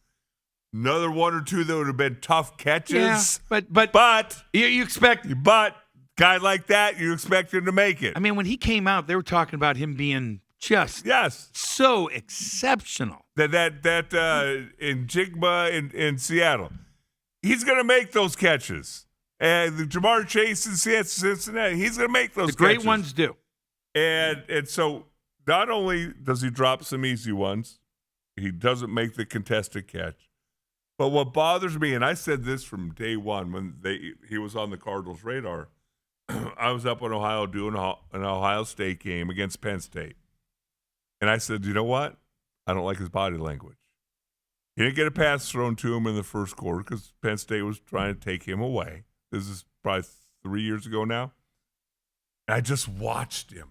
Another 1 or 2 that would have been tough catches. Yeah, but you expect. But guy like that, you expect him to make it. I mean, when he came out, they were talking about him being just so exceptional. That in Jigba in Seattle, he's going to make those catches. And the Jamar Chase in Cincinnati, he's going to make those catches. The great ones do. And so not only does he drop some easy ones, he doesn't make the contested catch. But what bothers me, and I said this from day one when he was on the Cardinals' radar, I was up in Ohio doing an Ohio State game against Penn State. And I said, you know what? I don't like his body language. He didn't get a pass thrown to him in the first quarter because Penn State was trying to take him away. This is probably 3 years ago now. And I just watched him.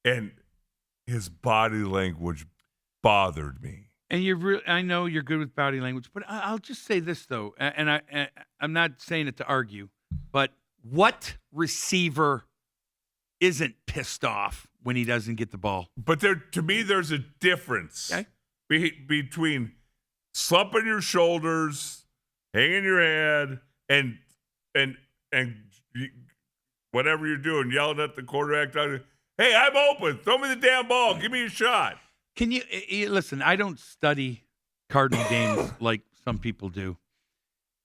And his body language bothered me. And I know you're good with body language, but I'll just say this, though, and I'm not saying it to argue, but what receiver isn't pissed off when he doesn't get the ball? But to me, there's a difference between slumping your shoulders, hanging your head, and whatever you're doing, yelling at the quarterback, hey, I'm open. Throw me the damn ball. Give me a shot. Can you listen? I don't study Cardinal games like some people do,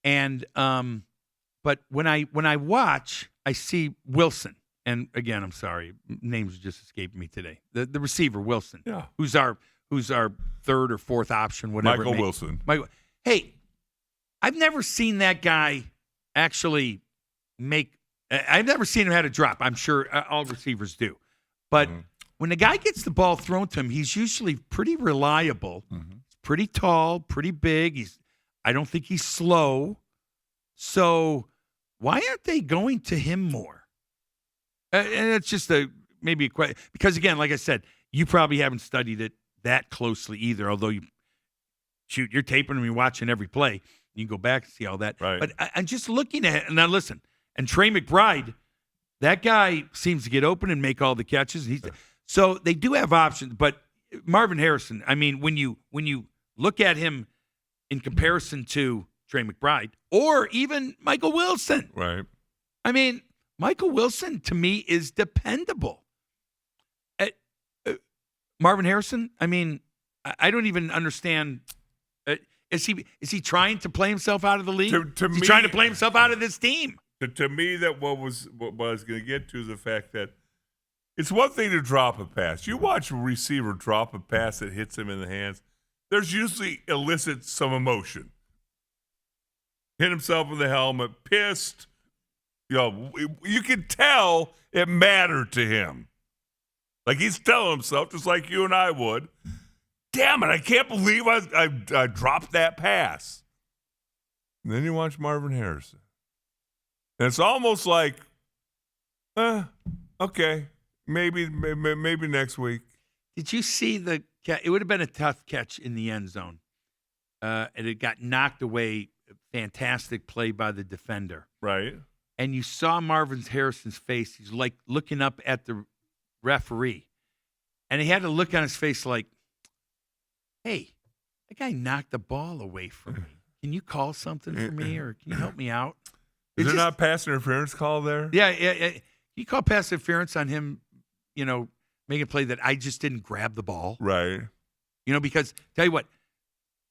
and but when I watch, I see Wilson, and again, I'm sorry, names just escaped me today. The receiver Wilson, who's our third or fourth option, whatever. Michael Wilson. Hey, I've never seen that guy actually make. I've never seen him had a drop. I'm sure all receivers do, but. Mm-hmm. When the guy gets the ball thrown to him, he's usually pretty reliable. Mm-hmm. He's pretty tall, pretty big. I don't think he's slow. So why aren't they going to him more? And it's just maybe a question. Because, again, like I said, you probably haven't studied it that closely either, although you're taping him, you're watching every play. You can go back and see all that. Right. But I'm just looking at it. Now, listen, and Trey McBride, that guy seems to get open and make all the catches. So they do have options, but Marvin Harrison, I mean, when you look at him in comparison to Trey McBride or even Michael Wilson, right? I mean, Michael Wilson to me is dependable. Marvin Harrison? I mean, I don't even understand. Is he trying to play himself out of the league? To is he me, trying to play himself out of this team? To me, that what I was going to get to is the fact that it's one thing to drop a pass. You watch a receiver drop a pass that hits him in the hands. There's usually elicits some emotion. Hit himself in the helmet, pissed. You can tell it mattered to him. Like he's telling himself, just like you and I would, damn it, I can't believe I dropped that pass. And then you watch Marvin Harrison. And it's almost like, okay, maybe next week. Did you see the catch? It would have been a tough catch in the end zone. And it got knocked away. Fantastic play by the defender. Right. And you saw Marvin Harrison's face. He's like looking up at the referee. And he had a look on his face like, hey, that guy knocked the ball away from me. Can you call something for me or can you help me out? Is there not pass interference call there? Yeah. You call pass interference on him, making a play that I just didn't grab the ball. Right. Because tell you what,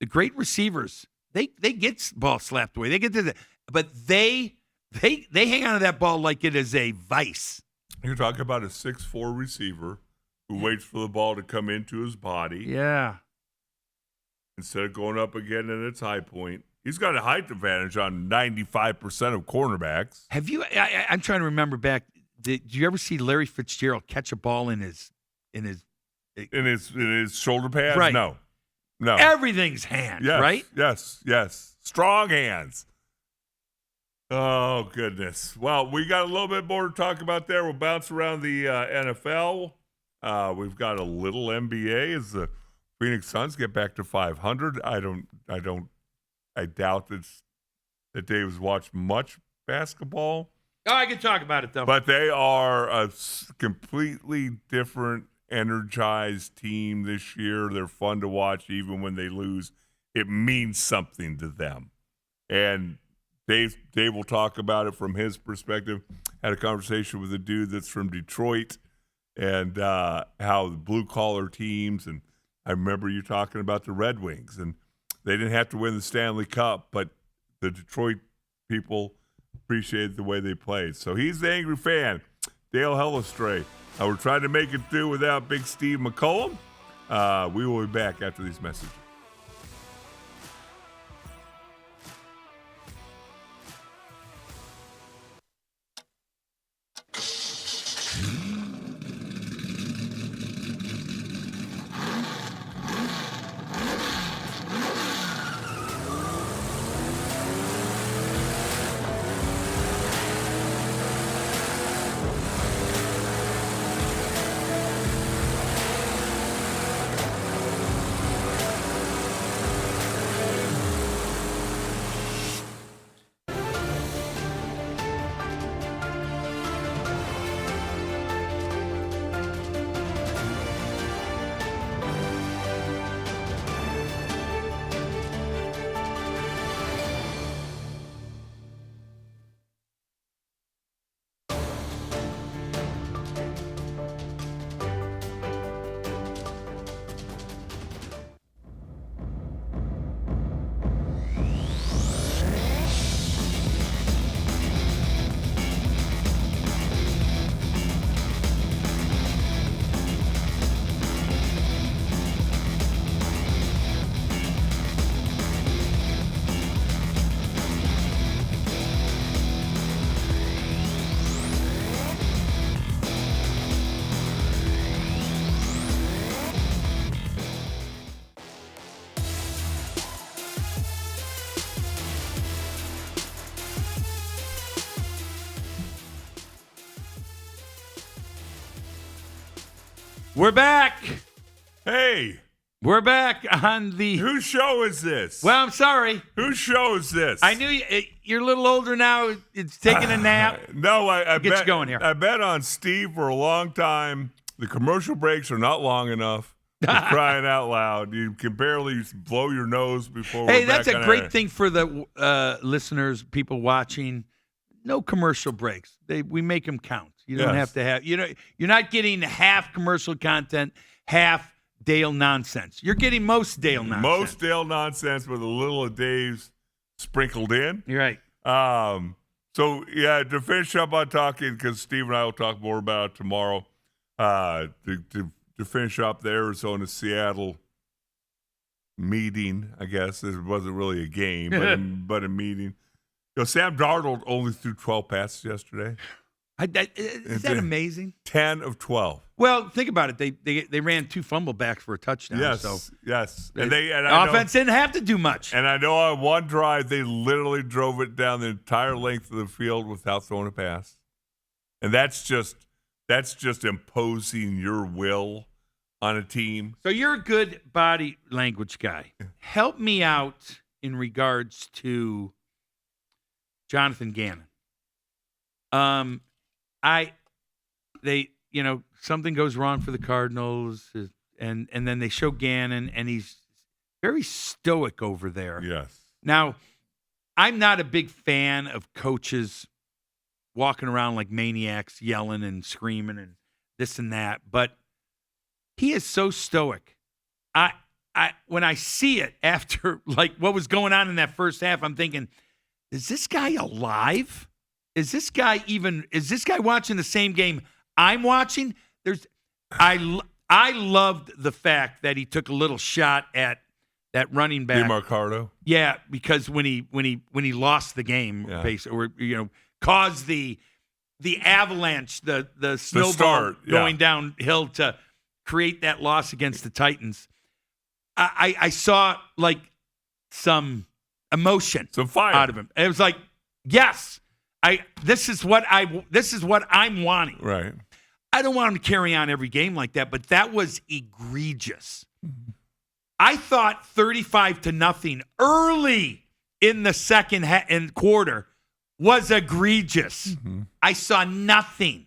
the great receivers, they get ball slapped away. They get to but they hang on to that ball like it is a vice. You're talking about a 6'4" receiver who waits for the ball to come into his body. Yeah. Instead of going up again at its high point. He's got a height advantage on 95% of cornerbacks. Have you? I'm trying to remember back. Did you ever see Larry Fitzgerald catch a ball in his shoulder pads? Right. No. Everything's hands, yes, right? Yes. Strong hands. Oh, goodness. Well, we got a little bit more to talk about there. We'll bounce around the NFL. We've got a little NBA as the Phoenix Suns get back to 500. I doubt that Dave's watched much basketball. Oh, I can talk about it, though. But they are a completely different, energized team this year. They're fun to watch even when they lose. It means something to them. And Dave will talk about it from his perspective. Had a conversation with a dude that's from Detroit and how the blue-collar teams, and I remember you talking about the Red Wings, and they didn't have to win the Stanley Cup, but the Detroit people appreciated the way they played. So he's the angry fan, Dale Hellestray. We're trying to make it through without Big Steve McCollum. We will be back after these messages. We're back. Hey. We're back on the. Whose show is this? Well, I'm sorry. Whose show is this? I knew you're a little older now. It's taking a nap. No, I get you going here. I bet on Steve for a long time. The commercial breaks are not long enough. You're crying out loud. You can barely blow your nose before. Hey, we're that's back a on great air. thing for the listeners, people watching. No commercial breaks. We make them count. You don't have to have. You're not getting half commercial content, half Dale nonsense. You're getting most Dale nonsense. Most Dale nonsense with a little of Dave's sprinkled in. You're right. So, yeah, to finish up on talking, because Steve and I will talk more about it tomorrow, to finish up the Arizona-Seattle meeting, I guess. It wasn't really a game, but a meeting. Sam Darnold only threw 12 passes yesterday. Is that amazing? 10 of 12. Well, think about it. They ran 2 fumble backs for a touchdown. Yes, so yes. And offense didn't have to do much. And I know on one drive, they literally drove it down the entire length of the field without throwing a pass. And that's just imposing your will on a team. So you're a good body language guy. Help me out in regards to Jonathan Gannon. Something goes wrong for the Cardinals, and then they show Gannon, and he's very stoic over there. Yes. Now, I'm not a big fan of coaches walking around like maniacs, yelling and screaming and this and that, but he is so stoic. When I see it after like what was going on in that first half, I'm thinking, is this guy alive? Is this guy watching the same game I'm watching? I loved the fact that he took a little shot at that running back, DeMarcado. Yeah, because when he lost the game, basically, or caused the avalanche, the snowball going downhill to create that loss against the Titans. I saw like some emotion, some fire out of him. It was like, yes, this is what I'm wanting. Right. I don't want him to carry on every game like that, but that was egregious. Mm-hmm. I thought 35-0 early in the second quarter was egregious. Mm-hmm. I saw nothing.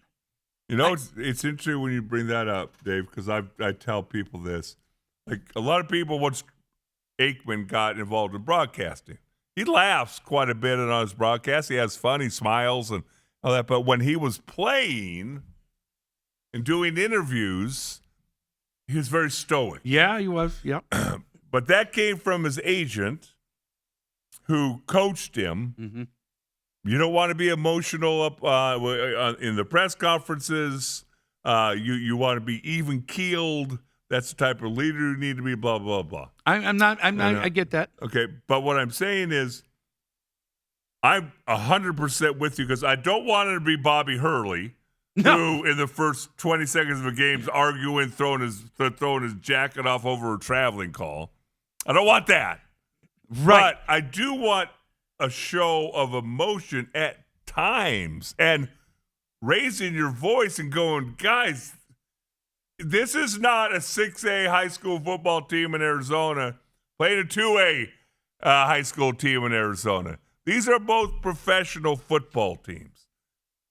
It's interesting when you bring that up, Dave, because I tell people this. Like a lot of people, once Aikman got involved in broadcasting, he laughs quite a bit on his broadcast. He has fun, he smiles and all that. But when he was playing and doing interviews, he was very stoic. Yeah, he was. Yep. But that came from his agent who coached him. Mm-hmm. You don't want to be emotional up in the press conferences. You want to be even keeled. That's the type of leader you need to be, blah, blah, blah. I'm not. I get that. Okay, but what I'm saying is I'm 100% with you because I don't want it to be Bobby Hurley, who in the first 20 seconds of a game is arguing, throwing his jacket off over a traveling call. I don't want that. Right. But I do want a show of emotion at times and raising your voice and going, guys, this is not a 6A high school football team in Arizona playing a 2A high school team in Arizona. These are both professional football teams.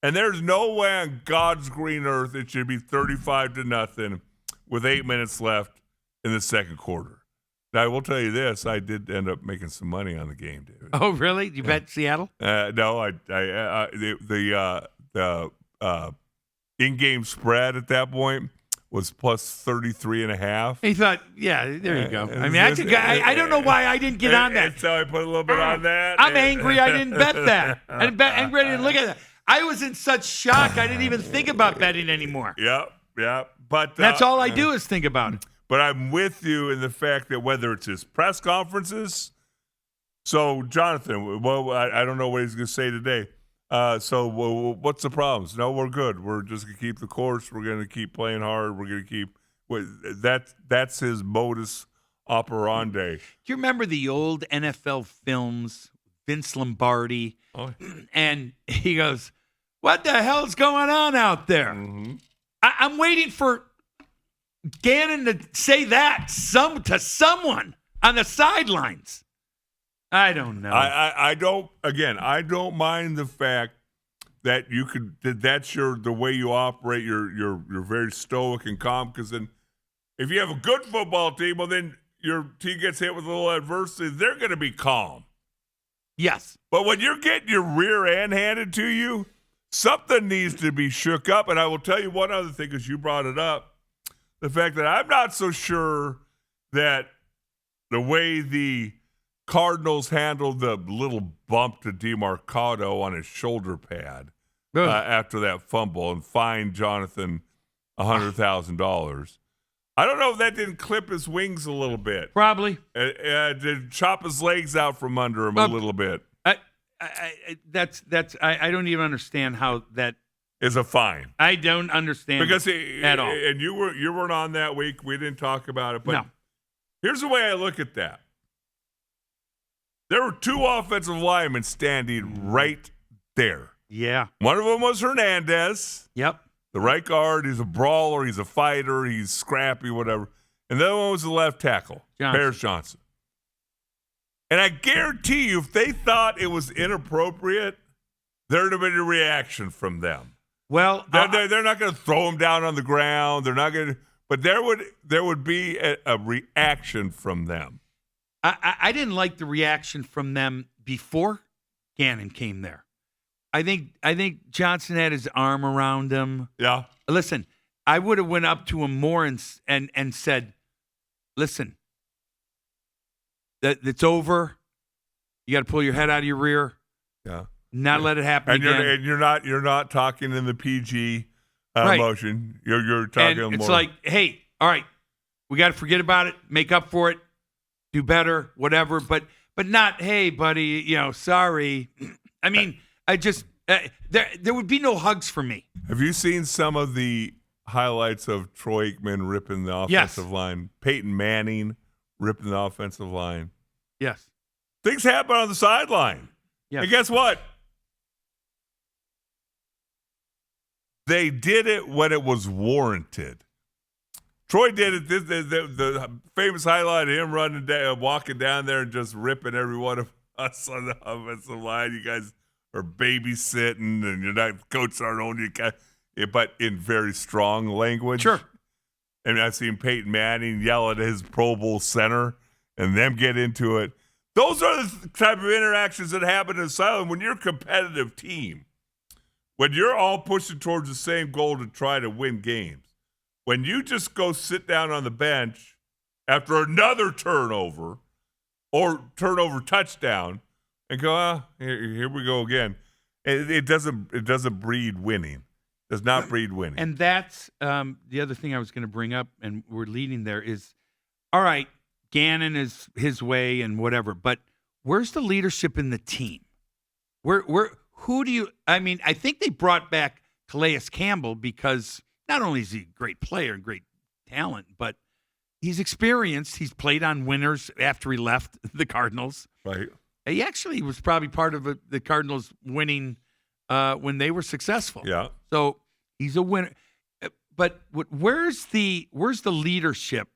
And there's no way on God's green earth it should be 35-0 with 8 minutes left in the second quarter. Now, I will tell you this. I did end up making some money on the game, David. Oh, really? You bet Seattle? No, the in-game spread at that point was plus 33.5. He thought, yeah, there you go. I mean, I don't know why I didn't get on that. So I put a little bit on that. I'm angry I didn't bet that. Angry I didn't look at that. I was in such shock I didn't even think about betting anymore. Yep. But that's all I do is think about it. But I'm with you in the fact that whether it's his press conferences. So, Jonathan, well, I don't know what he's going to say today. What's the problems? No, we're good. We're just going to keep the course. We're going to keep playing hard. We're going to keep that's his modus operandi. Do you remember the old NFL films, Vince Lombardi? Oh. And he goes, what the hell's going on out there? Mm-hmm. I'm waiting for Gannon to say that to someone on the sidelines. I don't know. I don't mind the fact that that's the way you operate. You're very stoic and calm, because then if you have a good football team, well, then your team gets hit with a little adversity, they're going to be calm. Yes. But when you're getting your rear end handed to you, something needs to be shook up. And I will tell you one other thing, because you brought it up. the fact that I'm not so sure that the way the Cardinals handled the little bump to DeMarcado on his shoulder pad after that fumble and fined Jonathan $100,000. I don't know if that didn't clip his wings a little bit. Probably. Did chop his legs out from under him a little bit. I don't even understand how that is a fine. I don't understand because at all. And you weren't on that week. We didn't talk about it. But no. Here's the way I look at that. There were two offensive linemen standing right there. Yeah. One of them was Hernandez. Yep. The right guard. He's a brawler. He's a fighter. He's scrappy, whatever. And the other one was the left tackle, Paris Johnson. And I guarantee you, if they thought it was inappropriate, there'd have been a reaction from them. Well, they're not going to throw him down on the ground. They're not going to. But there would be a reaction from them. I didn't like the reaction from them before Gannon came there. I think Johnson had his arm around him. Yeah. Listen, I would have went up to him more and said, "Listen, that's over. You got to pull your head out of your rear. Yeah. Not let it happen again." And you're not talking in the PG motion. You're talking and it's more. like, hey, all right, we got to forget about it, make up for it, do better, whatever. But not, hey, buddy, sorry. I mean, I just there would be no hugs for me. Have you seen some of the highlights of Troy Aikman ripping the offensive line? Peyton Manning ripping the offensive line. Yes. Things happen on the sideline. Yes. And guess what? They did it when it was warranted. Troy did it. The famous highlight of him running down, walking down there and just ripping every one of us on the offensive line. You guys are babysitting, and you're not coaches aren't on you, but in very strong language. Sure. And I've seen Peyton Manning yell at his Pro Bowl center and them get into it. Those are the type of interactions that happen in silence when you're a competitive team. When you're all pushing towards the same goal to try to win games. When you just go sit down on the bench after another turnover or turnover touchdown and go, here we go again. It doesn't breed winning. It does not breed winning. And that's the other thing I was going to bring up, and we're leading there, is, all right, Gannon is his way and whatever, but where's the leadership in the team? Who do you – I mean, I think they brought back Calais Campbell because not only is he a great player and great talent, but he's experienced. He's played on winners after he left the Cardinals. Right. He actually was probably part of the Cardinals winning when they were successful. Yeah. So he's a winner. But where's the leadership?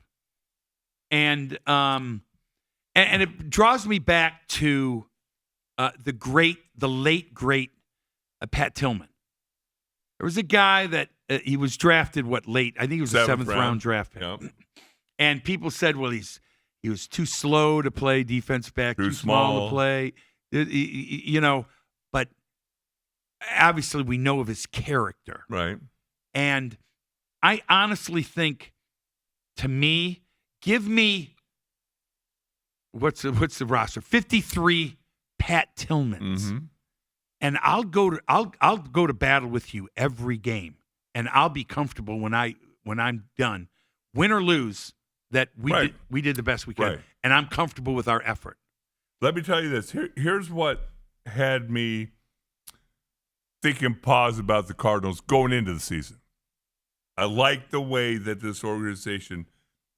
And it draws me back to the late great Pat Tillman. There was a guy that he was drafted late. I think he was a seventh round draft pick. Yep. And people said, well, he was too slow to play defense back, too small to play. But obviously we know of his character. Right. And I honestly think, to me, give me what's the roster? 53 Pat Tillmans. Mm-hmm. And I'll go to battle with you every game, and I'll be comfortable when I'm done, win or lose, that we did the best we could, right. And I'm comfortable with our effort. Let me tell you this. Here's what had me thinking pause about the Cardinals going into the season. I like the way that this organization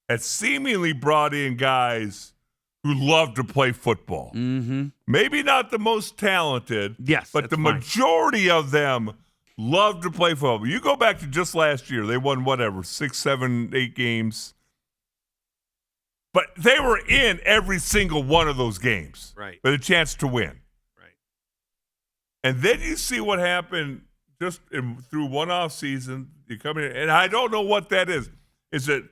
has seemingly brought in guys who love to play football. Mm-hmm. Maybe not the most talented, yes, but the majority of them love to play football. You go back to just last year, they won 6, 7, 8 games. But they were in every single one of those games with a chance to win. Right. And then you see what happened just through one off season. You come in, and I don't know what that is. Is it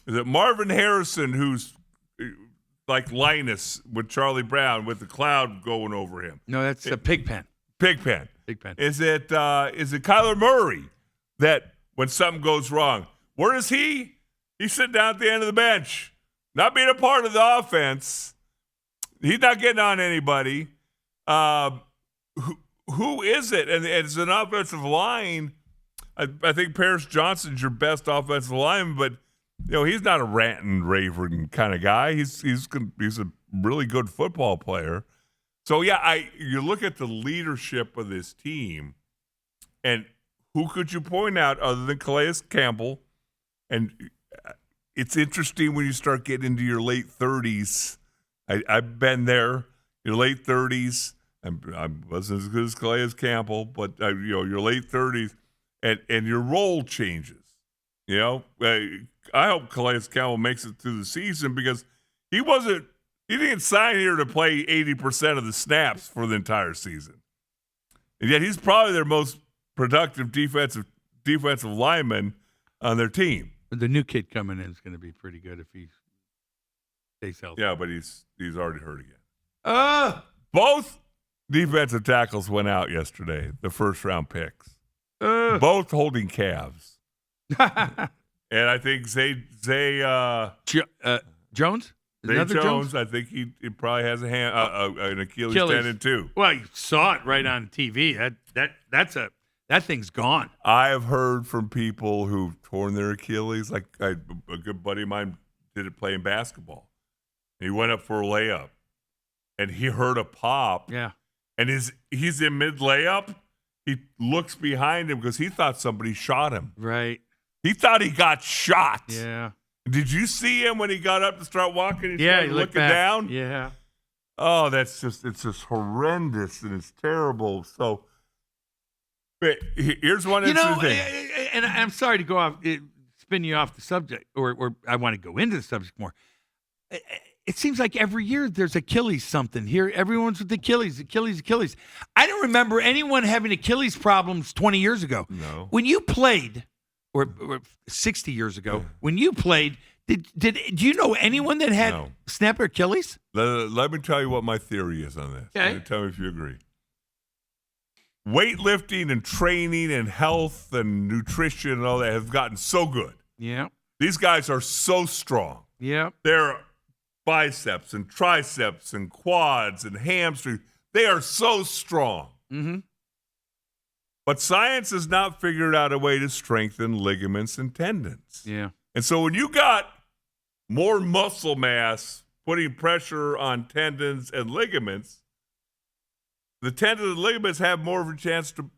Marvin Harrison who's like Linus with Charlie Brown with the cloud going over him? No, that's a Pigpen. Pigpen. Is it Kyler Murray that when something goes wrong, where is he? He's sitting down at the end of the bench, not being a part of the offense. He's not getting on anybody. Who is it? And it's an offensive line. I think Paris Johnson's your best offensive lineman, but he's not a rant and raving kind of guy. He's a really good football player. So you look at the leadership of this team, and who could you point out other than Calais Campbell? And it's interesting when you start getting into your late 30s. I've been there. Your late 30s. I wasn't as good as Calais Campbell, but your late 30s, and your role changes. I hope Calais Campbell makes it through the season because he didn't sign here to play 80% of the snaps for the entire season, and yet he's probably their most productive defensive lineman on their team. The new kid coming in is going to be pretty good if he stays healthy. Yeah, but he's already hurt again. Both defensive tackles went out yesterday, the first-round picks. Both holding calves. And I think Zay Jones? Zay Jones, I think he probably has an Achilles tendon too. Well, you saw it right on TV. That thing's gone. I have heard from people who've torn their Achilles. Like a good buddy of mine did it playing basketball. He went up for a layup, and he heard a pop. Yeah. And he's in mid layup. He looks behind him because he thought somebody shot him. Right. He thought he got shot. Yeah. Did you see him when he got up to start walking? He looked looking down. Yeah. Oh, it's just horrendous and it's terrible. So, but here's one interesting thing. And I'm sorry to go off, spin you off the subject, or I want to go into the subject more. It seems like every year there's Achilles something here. Everyone's with Achilles. I don't remember anyone having Achilles problems 20 years ago. No. When you played, or 60 years ago, when you played, do you know anyone that had snap Achilles? Let me tell you what my theory is on this. Okay. Tell me if you agree. Weightlifting and training and health and nutrition and all that has gotten so good. Yeah. These guys are so strong. Yeah. They're biceps and triceps and quads and hamstrings. They are so strong. Mm-hmm. But science has not figured out a way to strengthen ligaments and tendons. Yeah. And so when you got more muscle mass putting pressure on tendons and ligaments, the tendons and ligaments have more of a chance to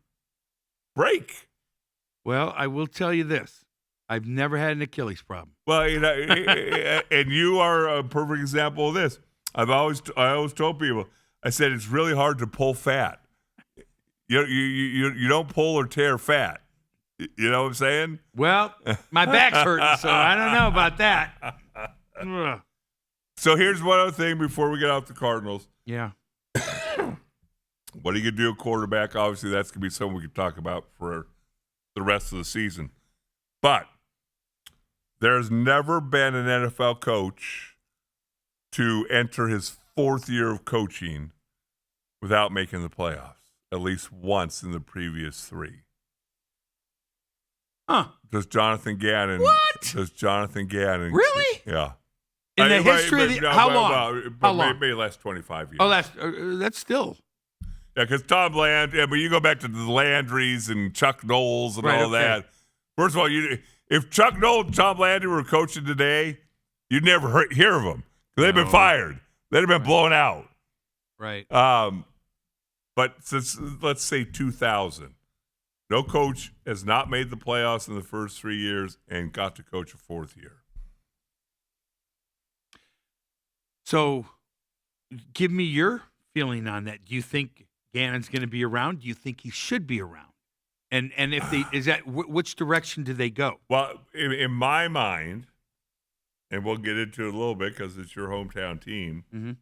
break. Well, I will tell you this. I've never had an Achilles problem. Well, and you are a perfect example of this. I always told people, I said it's really hard to pull fat. You don't pull or tear fat. You know what I'm saying? Well, my back's hurting, so I don't know about that. So here's one other thing before we get off the Cardinals. Yeah. What are you going to do at quarterback? Obviously, that's going to be something we can talk about for the rest of the season. But there's never been an NFL coach to enter his fourth year of coaching without making the playoffs, at least once in the previous three. Huh. Does Jonathan Gannon? What? Does Jonathan Gannon? Really? Yeah. In the history of the – how long? How long? Maybe last 25 years. Oh, that's still – yeah, because Tom Landry, but you go back to the Landrys and Chuck Knowles and all that. First of all, if Chuck Knowles and Tom Landry were coaching today, you'd never hear of them. They've been fired. They'd have been blown out. Right. But since, let's say, 2000, no coach has not made the playoffs in the first 3 years and got to coach a fourth year. So give me your feeling on that. Do you think Gannon's going to be around? Do you think he should be around? And if they is that which direction do they go? Well, in my mind, and we'll get into it a little bit because it's your hometown team. Mm-hmm.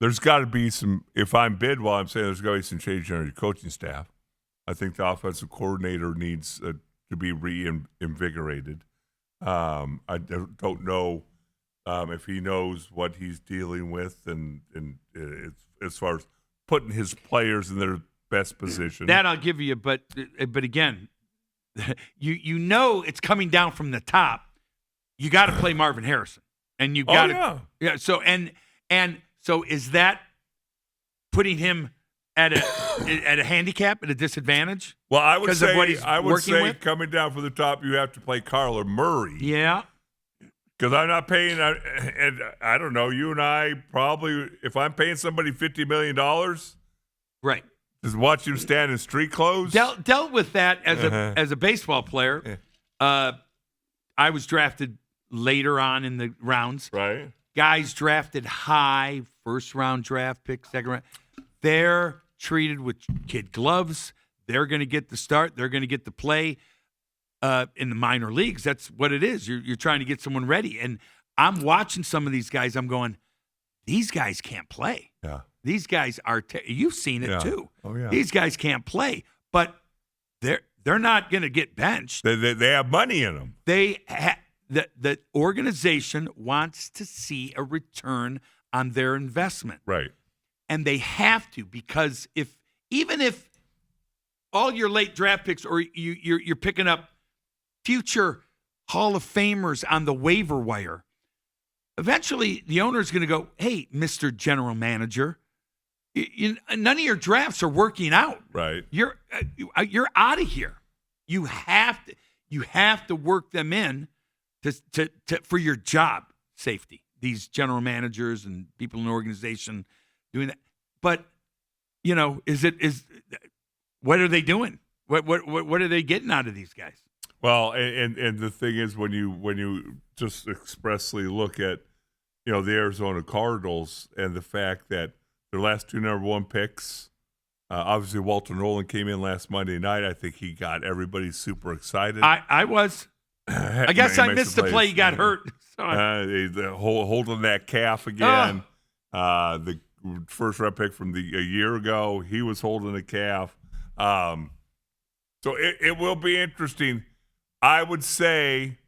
There's got to be some. If I'm Bidwell, I'm saying there's got to be some change in your coaching staff. I think the offensive coordinator needs to be reinvigorated. I don't know if he knows what he's dealing with, and it's, as far as putting his players in their best position. That I'll give you, but again, you know it's coming down from the top. you got to play Marvin Harrison, and you got to So so is that putting him at a handicap, at a disadvantage? Well, I would say of what he's working with? coming down from the top, you have to play Kyler Murray. Yeah. Because I'm not paying, and I don't know, you and I probably, if I'm paying somebody $50 million, right, just watch him stand in street clothes. Dealt with that as a baseball player. I was drafted later on in the rounds. Right. Guys drafted high, first round draft pick, second round. They're treated with kid gloves. They're going to get the start. They're going to get the play. In the minor leagues, that's what it is. You're trying to get someone ready. And I'm watching some of these guys. I'm going, these guys can't play. Yeah. These guys are you've seen it too. Oh, yeah. These guys can't play. But they're not going to get benched. They have money in them. The organization wants to see a return on their investment. Right. And they have to, because even if all your late draft picks, or you're picking up future Hall of Famers on the waiver wire, eventually the owner's going to go, hey, Mr. General Manager, none of your drafts are working out. Right. You're out of here. You have to work them in to for your job safety. These general managers and people in the organization doing that. But what are they doing? What are they getting out of these guys? Well, and the thing is, when you just expressly look at, the Arizona Cardinals and the fact that their last two number one picks, obviously Walter Nolan came in last Monday night. I think he got everybody super excited. I was. I guess I missed the play. He got hurt. Holding that calf again. The first round pick from a year ago, he was holding a calf. So it will be interesting. I would say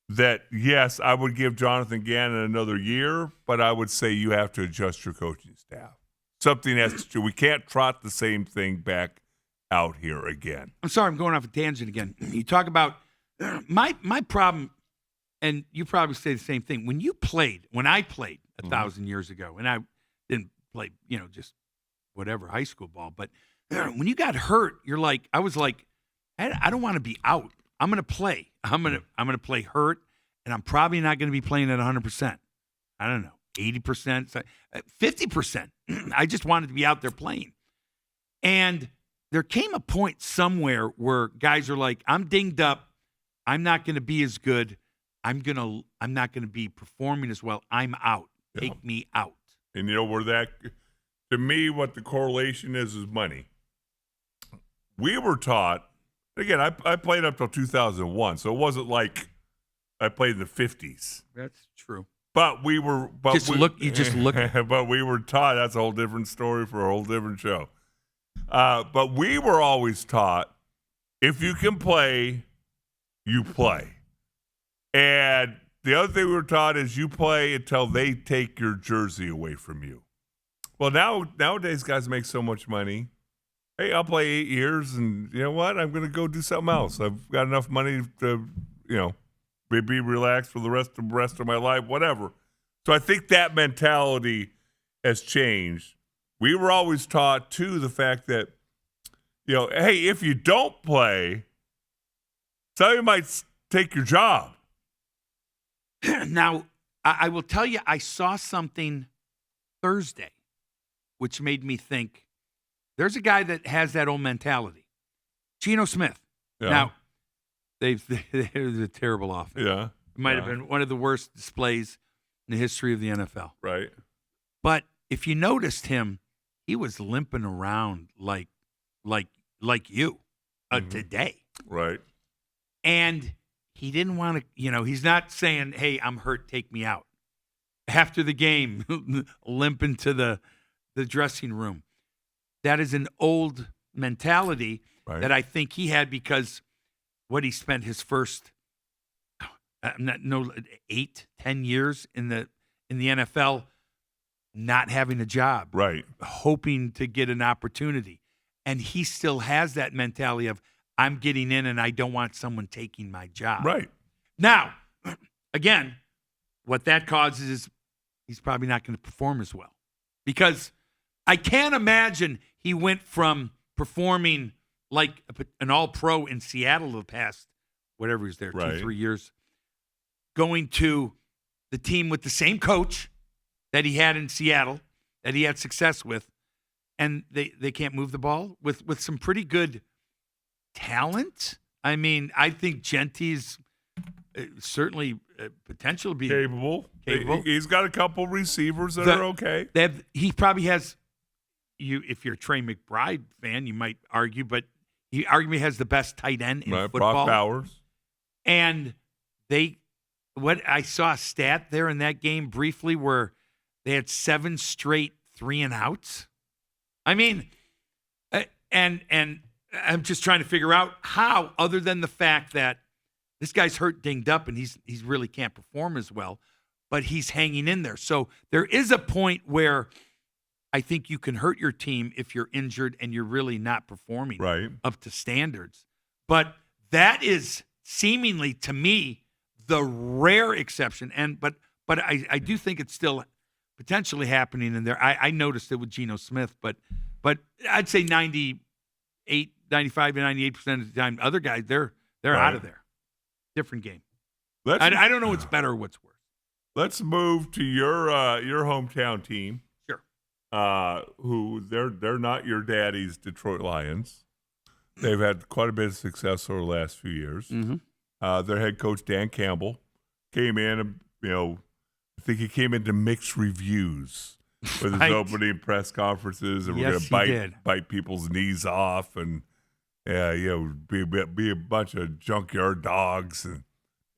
that, yes, I would give Jonathan Gannon another year, but I would say you have to adjust your coaching staff. Something has to. We can't trot the same thing back out here again. I'm sorry, I'm going off a tangent again. You talk about my problem, and you probably say the same thing. When I played 1,000 years ago, and I didn't play, just whatever, high school ball, but when you got hurt, I was like, I don't want to be out. I'm going to play. I'm going to play hurt, and I'm probably not going to be playing at 100%. I don't know, 80%, 50%. I just wanted to be out there playing. And there came a point somewhere where guys are like, I'm dinged up. I'm not going to be as good. I'm not going to be performing as well. I'm out. Take me out. And to me, what the correlation is money. We were taught, again, I played up till 2001, so it wasn't like I played in the 50s. That's true. But we were. But you just look. But we were taught, that's a whole different story for a whole different show. But we were always taught, if you can play, you play. And the other thing we were taught is you play until they take your jersey away from you. Well, nowadays guys make so much money. Hey, I'll play 8 years, and you know what? I'm going to go do something else. I've got enough money to, be relaxed for the rest of my life, whatever. So I think that mentality has changed. We were always taught, too, the fact that, hey, if you don't play, somebody might take your job. Now, I will tell you, I saw something Thursday, which made me think, there's a guy that has that old mentality. Geno Smith. Yeah. Now, they're a terrible offense. Yeah. It might have been one of the worst displays in the history of the NFL. Right. But if you noticed him, he was limping around like you today. Right. And he didn't want to, he's not saying, hey, I'm hurt, take me out. After the game, limping to the dressing room. That is an old mentality that I think he had because he spent his first 8-10 years in the NFL not having a job, right, hoping to get an opportunity, and he still has that mentality of I'm getting in and I don't want someone taking my job. Right. Now, again, what that causes is he's probably not going to perform as well. Because I can't imagine he went from performing like an all-pro in Seattle the past, whatever he was there, 2-3 years, going to the team with the same coach that he had in Seattle, that he had success with, and they can't move the ball with some pretty good talent. I mean, I think Gentie's certainly potential to be capable. He's got a couple receivers that are okay. He probably has. If you're a Trey McBride fan, you might argue, but he arguably has the best tight end in football. Brock Bowers. And what I saw a stat there in that game briefly where they had 7 straight 3-and-outs. I mean, and I'm just trying to figure out how, other than the fact that this guy's hurt, dinged up, and he's really can't perform as well, but he's hanging in there. So there is a point where I think you can hurt your team if you're injured and you're really not performing up to standards. But that is seemingly, to me, the rare exception. But I do think it's still potentially happening in there. I noticed it with Geno Smith, but I'd say 95 to 98% of the time, other guys, they're out of there. Different game. I don't know what's better or what's worse. Let's move to your hometown team. Who they're not your daddy's Detroit Lions. They've had quite a bit of success over the last few years. Mm-hmm. Their head coach Dan Campbell came in, I think he came into mixed reviews with his opening press conferences, and we're going to bite people's knees off, and be a bunch of junkyard dogs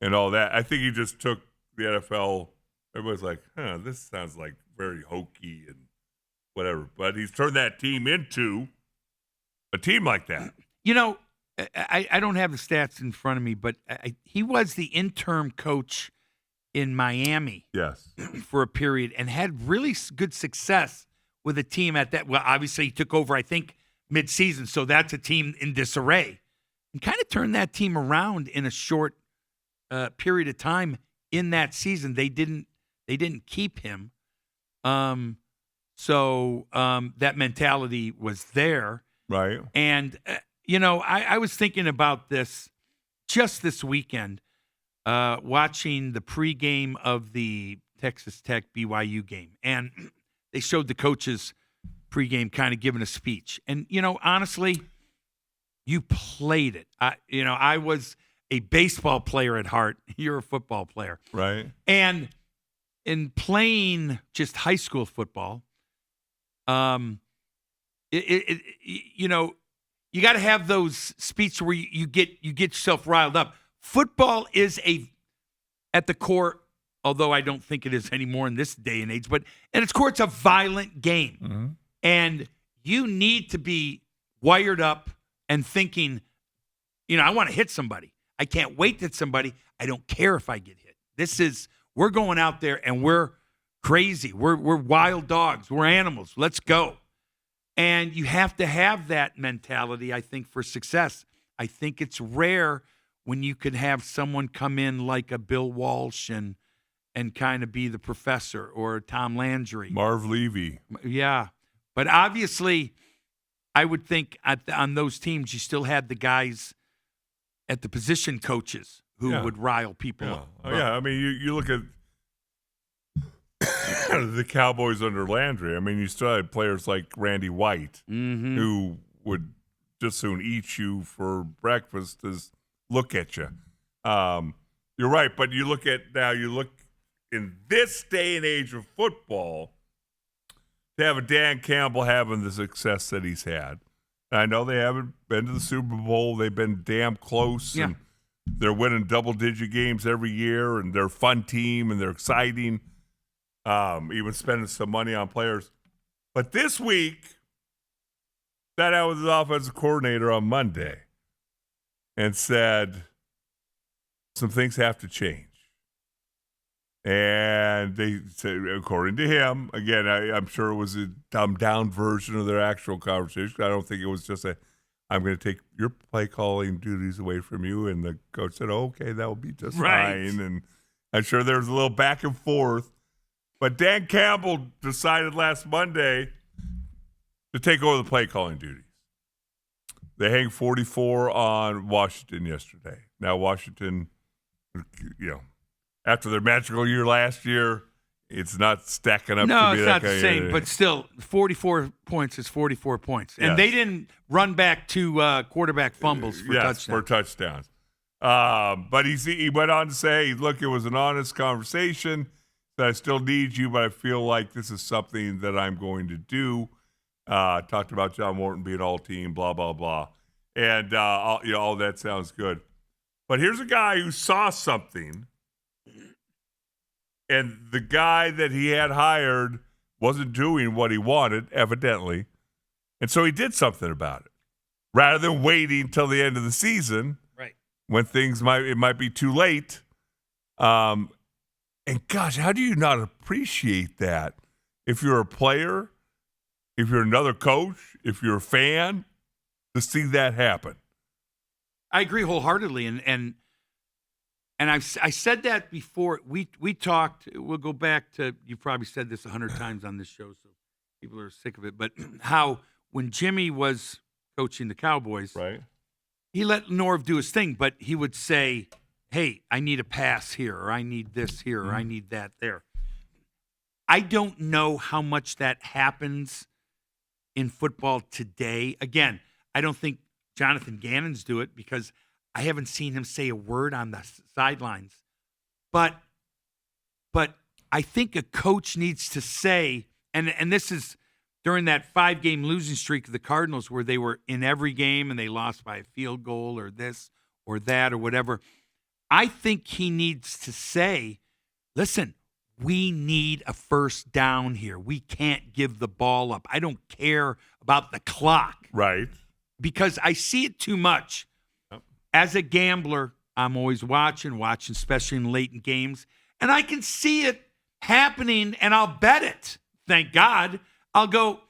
and all that. I think he just took the NFL. Everybody's like, this sounds like very hokey and whatever, but he's turned that team into a team like that. I don't have the stats in front of me, but he was the interim coach in Miami for a period and had really good success with a team at that. Well, obviously he took over, I think, mid-season, so that's a team in disarray. And kind of turned that team around in a short period of time in that season. They didn't keep him. So that mentality was there. Right. And, I was thinking about this just this weekend, watching the pregame of the Texas Tech BYU game. And they showed the coaches pregame kind of giving a speech. And, honestly, you played it. I was a baseball player at heart. You're a football player. Right. And in playing just high school football, you got to have those speeches where you get yourself riled up. Football is at the core, although I don't think it is anymore in this day and age, but at its core, it's a violent game. Mm-hmm. And you need to be wired up and thinking, I want to hit somebody. I can't wait to hit somebody. I don't care if I get hit. We're going out there and we're crazy. We're wild dogs. We're animals. Let's go. And you have to have that mentality, I think, for success. I think it's rare when you could have someone come in like a Bill Walsh and kind of be the professor, or Tom Landry. Marv Levy. Yeah. But obviously, I would think on those teams, you still had the guys at the position coaches who would rile people up. I mean, you look at the Cowboys under Landry. I mean, you still had players like Randy White, who would just soon eat you for breakfast as look at you. You're right, but you look in this day and age of football, to have a Dan Campbell having the success that he's had. And I know they haven't been to the Super Bowl. They've been damn close, and they're winning double-digit games every year, and they're a fun team, and they're exciting. Even spending some money on players. But this week, sat out with his offensive coordinator on Monday and said some things have to change. And they said, according to him, again, I'm sure it was a dumbed-down version of their actual conversation. I don't think it was just a I'm going to take your play calling duties away from you. And the coach said, okay, that will be just Right. fine. And I'm sure there was a little back and forth. But Dan Campbell decided last Monday to take over the play calling duties. They hang 44 on Washington yesterday. Now Washington, after their magical year last year, it's not stacking up No, to be it's that not the kind same, of, but still, 44 points is 44 points. And Yes. they didn't run back to quarterback fumbles for touchdowns. for touchdowns. But he went on to say, look, it was an honest conversation. That I still need you, but I feel like this is something that I'm going to do. Talked about John Morton being all team, blah, blah, blah. And all that sounds good. But here's a guy who saw something, and the guy that he had hired wasn't doing what he wanted, evidently. And so he did something about it. Rather than waiting till the end of the season, Right. when it might be too late. And gosh, how do you not appreciate that? If you're a player, if you're another coach, if you're a fan, to see that happen. I agree wholeheartedly, and I said that before. We talked. We'll go back to, you probably said this 100 times on this show, so people are sick of it. But how when Jimmy was coaching the Cowboys, Right. he let Norv do his thing, but he would say, hey, I need a pass here, or I need this here, or I need that there. I don't know how much that happens in football today. Again, I don't think Jonathan Gannon's do it because I haven't seen him say a word on the sidelines. But I think a coach needs to say, and this is during that 5-game losing streak of the Cardinals where they were in every game and they lost by a field goal or this or that or whatever. I think he needs to say, listen, we need a first down here. We can't give the ball up. I don't care about the clock. Right. Because I see it too much. Yep. As a gambler, I'm always watching, especially in late in games. And I can see it happening, and I'll bet it. Thank God. I'll go,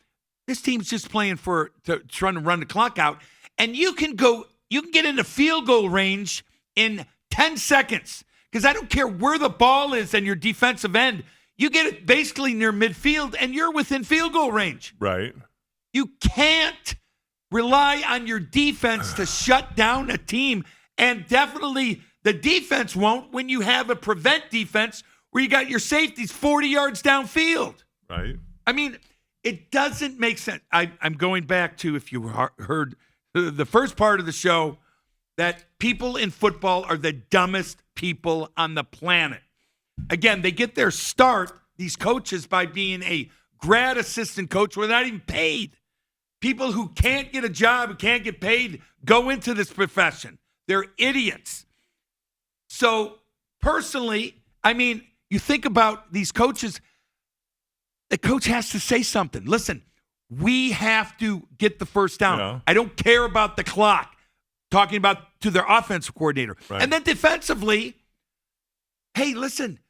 this team's just playing trying to run the clock out. And you can get into field goal range in 10 seconds, because I don't care where the ball is and your defensive end. You get it basically near midfield, and you're within field goal range. Right. You can't rely on your defense to shut down a team, and definitely the defense won't when you have a prevent defense where you got your safeties 40 yards downfield. Right. I mean, it doesn't make sense. I'm going back to, if you heard the first part of the show, that people in football are the dumbest people on the planet. Again, they get their start, these coaches, by being a grad assistant coach where they're not even paid. People who can't get a job, who can't get paid, go into this profession. They're idiots. So personally, I mean, you think about these coaches, the coach has to say something. Listen, we have to get the first down. Yeah. I don't care about the clock. Talking about to their offensive coordinator. Right. And then defensively, hey, listen,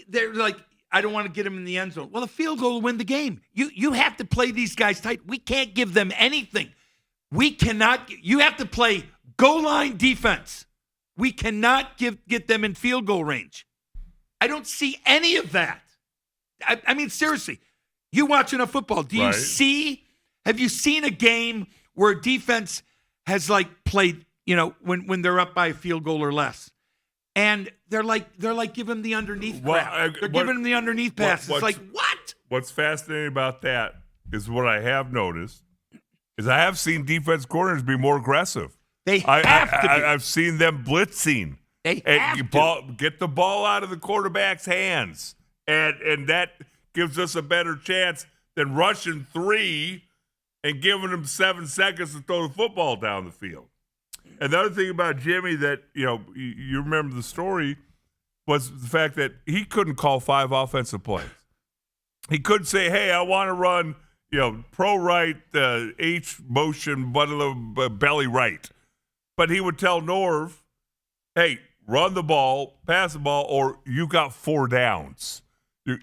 they're like, I don't want to get them in the end zone. Well, a field goal will win the game. You have to play these guys tight. We can't give them anything. We cannot. You have to play goal line defense. We cannot get them in field goal range. I don't see any of that. I mean, seriously, you watching a football, do you have you seen a game where a defense has played, when they're up by a field goal or less? And they're like giving them the underneath crap. They're giving them the underneath passes. It's like, what? What's fascinating about that is what I have noticed is I have seen defense corners be more aggressive. They have to be. I've seen them blitzing. They have to. Get the ball out of the quarterback's hands. And that gives us a better chance than rushing 3 and giving them 7 seconds to throw the football down the field. And the other thing about Jimmy that, you remember the story was the fact that he couldn't call 5 offensive plays. He couldn't say, hey, I want to run, pro right, H motion, belly right. But he would tell Norv, hey, run the ball, pass the ball, or you got 4 downs. You're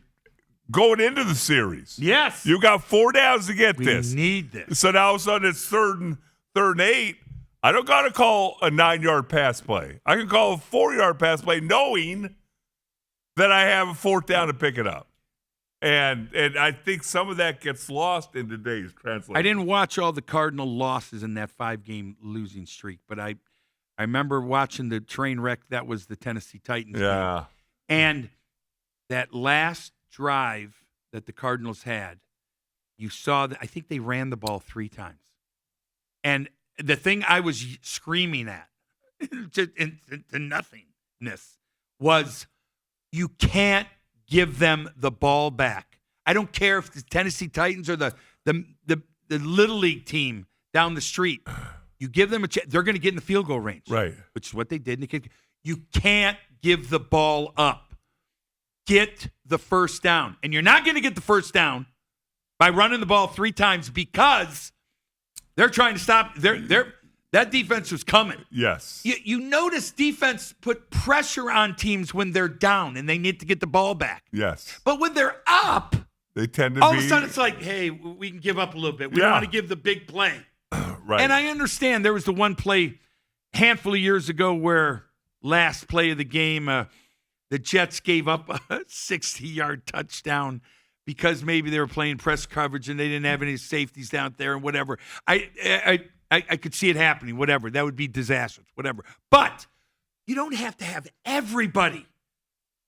going into the series. Yes. You got 4 downs to get this. We need this. So now all of a sudden it's third 3rd and 8, I don't got to call a 9-yard pass play. I can call a 4-yard pass play knowing that I have a 4th down to pick it up. And I think some of that gets lost in today's translation. I didn't watch all the Cardinal losses in that 5-game losing streak, but I remember watching the train wreck that was the Tennessee Titans game. And that last drive that the Cardinals had, you saw that I think they ran the ball 3 times. And the thing I was screaming at to nothingness was you can't give them the ball back. I don't care if the Tennessee Titans or the Little League team down the street. You give them a chance, they're going to get in the field goal range. Right. Which is what they did. You can't give the ball up. Get the first down. And you're not going to get the first down by running the ball 3 times because they're trying to stop. That defense was coming. Yes. You notice defense put pressure on teams when they're down and they need to get the ball back. Yes. But when they're up, they tend to all of a sudden it's like, hey, we can give up a little bit. We don't want to give the big play. Right. And I understand there was the one play handful of years ago where last play of the game, the Jets gave up a 60-yard touchdown because maybe they were playing press coverage and they didn't have any safeties down there and whatever. I could see it happening, whatever. That would be disastrous, whatever. But you don't have to have everybody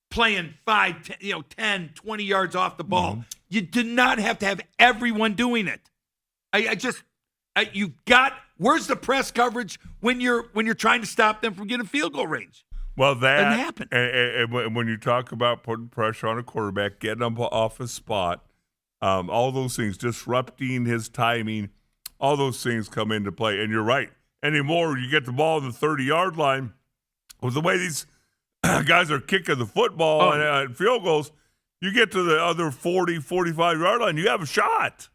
playing 5, 10, 20 yards off the ball. Mm-hmm. You do not have to have everyone doing it. Where's the press coverage when you're trying to stop them from getting field goal range? Well, that doesn't happen. And when you talk about putting pressure on a quarterback, getting him off his spot, all those things, disrupting his timing, all those things come into play. And you're right. Anymore, you get the ball on the 30-yard line. With the way these guys are kicking the football and field goals, you get to the other 40, 45-yard line, you have a shot.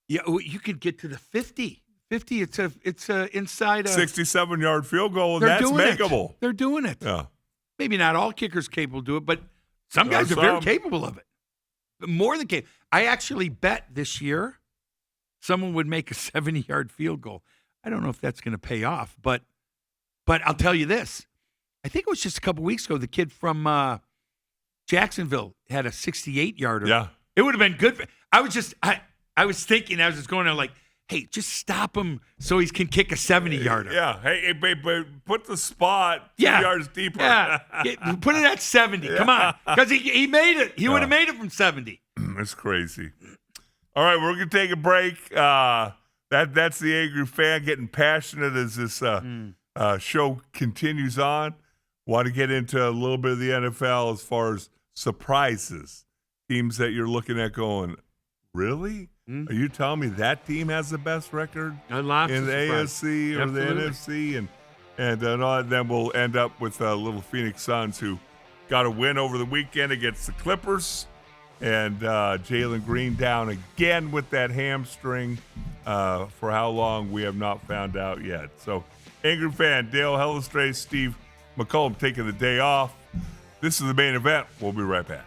Yeah, you could get to the 50. 50, it's a inside a 67-yard field goal, and that's makeable. They're doing it. Yeah. Maybe not all kickers capable do it, but some guys are very capable of it. More than capable. I actually bet this year someone would make a 70-yard field goal. I don't know if that's going to pay off, but I'll tell you this. I think it was just a couple weeks ago, the kid from Jacksonville had a 68-yarder. Yeah. It would have been good. I was thinking, I was just going there like, hey, just stop him so he can kick a 70-yarder. Yeah. Hey, but put the spot 2 yards deeper. Yeah. Put it at 70. Yeah. Come on. Because he made it. He would have made it from 70. It's crazy. All right, we're going to take a break. That's the Angry Fan getting passionate as this show continues on. Want to get into a little bit of the NFL as far as surprises. Teams that you're looking at going, really? Mm-hmm. Are you telling me that team has the best record in the AFC or the NFC? And then we'll end up with little Phoenix Suns who got a win over the weekend against the Clippers. And Jalen Green down again with that hamstring. For how long, we have not found out yet. So, Angry Fan, Dale Hellestrae, Steve McCollum taking the day off. This is the main event. We'll be right back.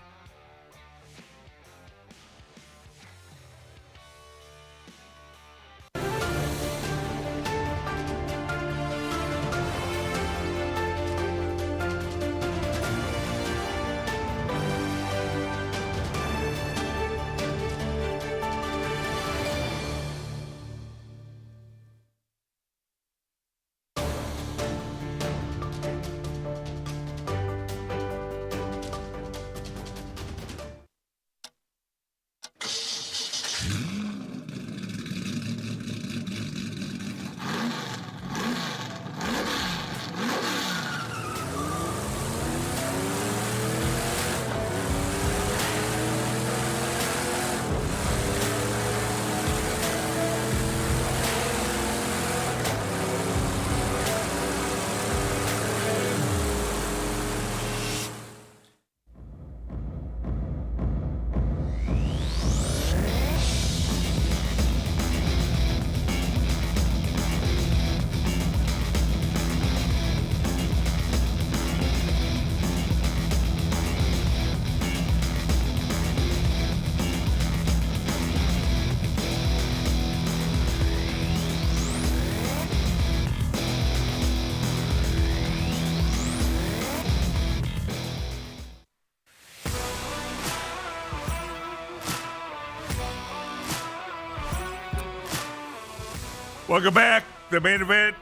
Welcome back. The main event.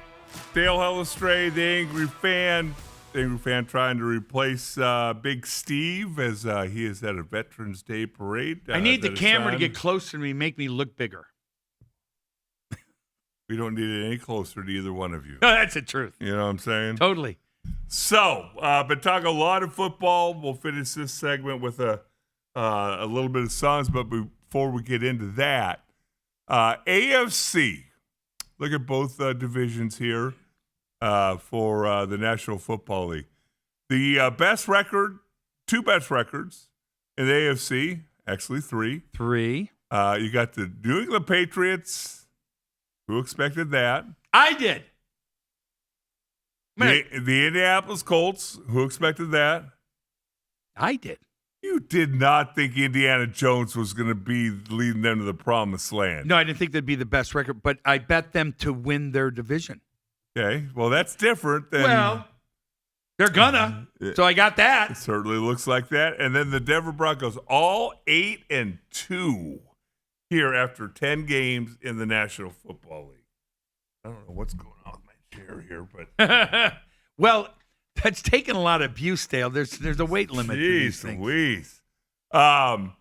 Dale Hellestray, the Angry Fan. The Angry Fan trying to replace Big Steve as he is at a Veterans Day parade. I need the camera to get closer to me, make me look bigger. We don't need it any closer to either one of you. No, that's the truth. You know what I'm saying? Totally. So, been talking a lot of football. We'll finish this segment with a little bit of Suns, but before we get into that, AFC. Look at both divisions here for the National Football League. The best record, two best records in the AFC, actually three. Three. You got the New England Patriots. Who expected that? I did. The Indianapolis Colts. Who expected that? I did. You did not think Indiana Jones was going to be leading them to the promised land. No, I didn't think that'd be the best record, but I bet them to win their division. Okay, well, that's different than... Well, they're gonna, so I got that. It certainly looks like that. And then the Denver Broncos, all 8-2 here after 10 games in the National Football League. I don't know what's going on with my chair here, but... Well... That's taken a lot of abuse, Dale. There's a weight limit to these things. Louise. Of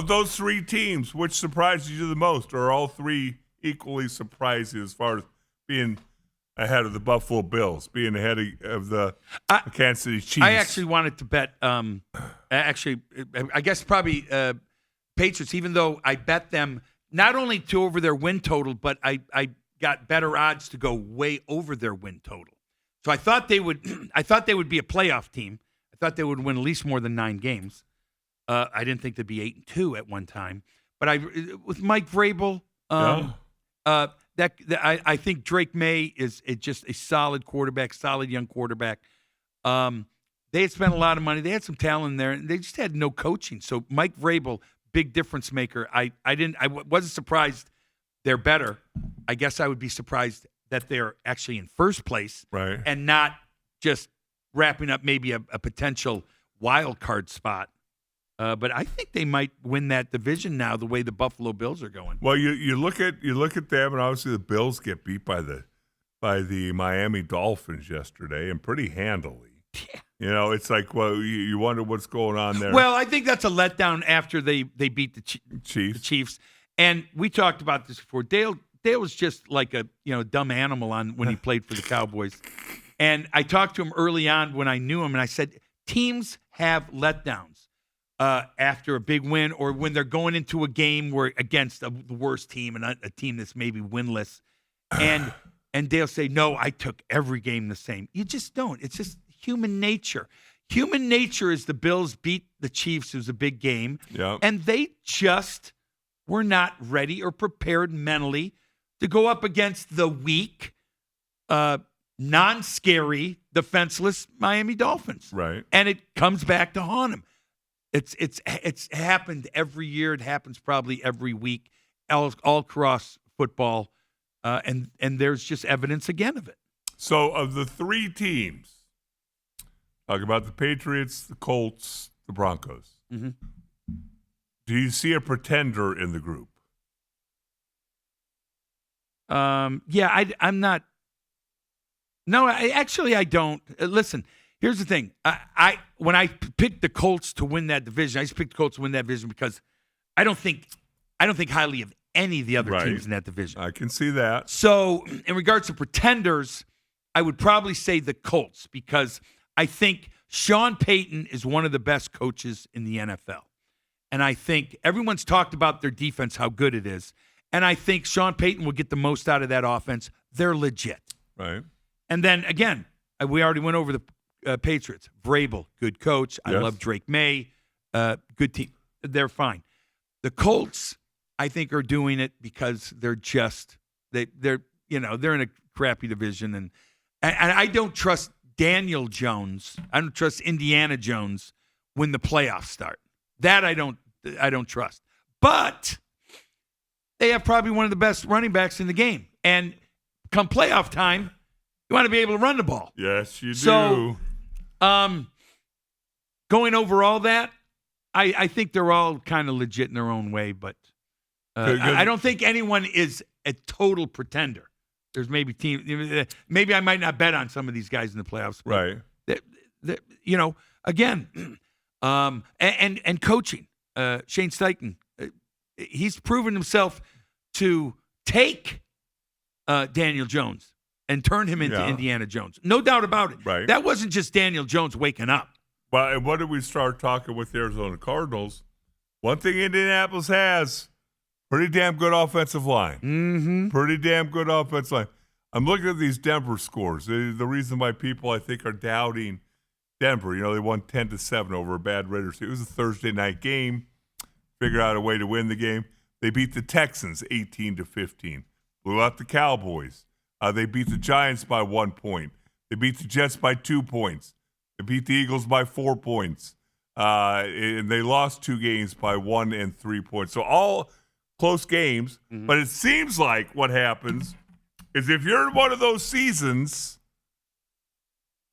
those three teams, which surprised you the most, or are all three equally surprised you as far as being ahead of the Buffalo Bills, being ahead of the Kansas City Chiefs? I actually wanted to bet, I guess probably Patriots, even though I bet them not only to over their win total, but I got better odds to go way over their win total. So I thought they would be a playoff team. I thought they would win at least more than 9 games. I didn't think they'd be 8-2 at one time. But with Mike Vrabel, I think Drake May is just a solid quarterback, solid young quarterback. They had spent a lot of money. They had some talent in there, and they just had no coaching. So Mike Vrabel, big difference maker. I wasn't surprised they're better. I guess I would be surprised that they're actually in first place, right, and not just wrapping up maybe a potential wild card spot. But I think they might win that division now, the way the Buffalo Bills are going. Well, you look at them, and obviously the Bills get beat by the Miami Dolphins yesterday, and pretty handily. Yeah. You know, it's like, well, you wonder what's going on there. Well, I think that's a letdown after they beat the Chiefs. And we talked about this before. Dale was just like a dumb animal when he played for the Cowboys. And I talked to him early on when I knew him, and I said, teams have letdowns after a big win, or when they're going into a game where against the worst team and a team that's maybe winless. And Dale say, no, I took every game the same. You just don't. It's just human nature. Human nature is the Bills beat the Chiefs. It was a big game. Yep. And they just were not ready or prepared mentally to go up against the weak, non-scary, defenseless Miami Dolphins. Right. And it comes back to haunt them. It's happened every year. It happens probably every week, all across football. And there's just evidence again of it. So of the three teams, talk about the Patriots, the Colts, the Broncos. Mm-hmm. Do you see a pretender in the group? Yeah, I'm not. No, I don't. Listen, here's the thing. When I picked the Colts to win that division, I just picked the Colts to win that division because I don't think highly of any of the other teams in that division. I can see that. So, in regards to pretenders, I would probably say the Colts because I think Sean Payton is one of the best coaches in the NFL. And I think everyone's talked about their defense, how good it is. And I think Sean Payton will get the most out of that offense. They're legit. Right. And then, again, we already went over the Patriots. Vrabel, good coach. I love Drake May. Good team. They're fine. The Colts, I think, are doing it because they're in a crappy division. And I don't trust Daniel Jones. I don't trust Indiana Jones when the playoffs start. That I don't trust. But they have probably one of the best running backs in the game. And come playoff time, you want to be able to run the ball. Yes, you do. So, going over all that, I think they're all kind of legit in their own way. But I don't think anyone is a total pretender. There's maybe maybe I might not bet on some of these guys in the playoffs. Right. Again, and coaching. Shane Steichen, he's proven himself to take Daniel Jones and turn him into Indiana Jones. No doubt about it. Right. That wasn't just Daniel Jones waking up. Well, and what did we start talking with the Arizona Cardinals? One thing Indianapolis has, pretty damn good offensive line. Mm-hmm. Pretty damn good offensive line. I'm looking at these Denver scores. The reason why people, I think, are doubting Denver, they won 10-7 over a bad Raiders team. It was a Thursday night game. Figured out a way to win the game. They beat the Texans 18-15. Blew out the Cowboys. They beat the Giants by 1 point. They beat the Jets by 2 points. They beat the Eagles by 4 points. And they lost 2 games by 1 and 3 points. So all close games. Mm-hmm. But it seems like what happens is if you're in one of those seasons,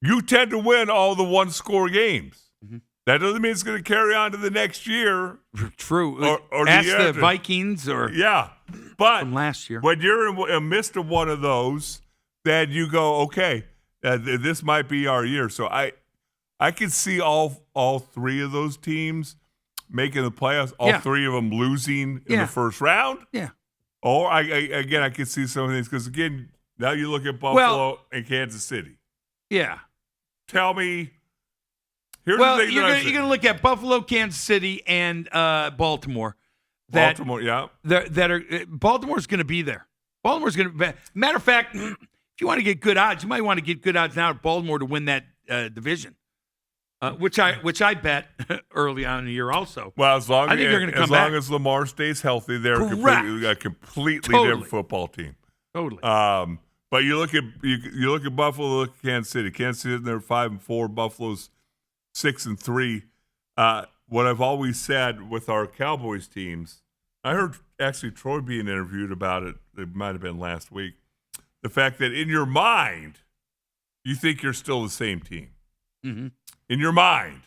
you tend to win all the one-score games. Mm-hmm. That doesn't mean it's going to carry on to the next year. True. Or ask the Vikings or but from last year. When you're in the midst of one of those, then you go, okay, this might be our year. So I could see all 3 of those teams making the playoffs, all 3 of them losing in the first round. Yeah. Or, I could see some of these because, again, now you look at Buffalo and Kansas City. Yeah. Tell me. You're going to look at Buffalo, Kansas City, and Baltimore. Baltimore, yeah. Baltimore's going to be there. Baltimore's going to. Matter of fact, if you want to get good odds, you might want to get good odds now at Baltimore to win that division, which I bet early on in the year also. Well, as long as Lamar stays healthy, they're a completely different football team. Totally. But you look at Buffalo, look at Kansas City. Kansas City, they're 5-4. Buffalo's 6-3. What I've always said with our Cowboys teams, I heard actually Troy being interviewed about it. It might have been last week. The fact that in your mind, you think you're still the same team. Mm-hmm. In your mind.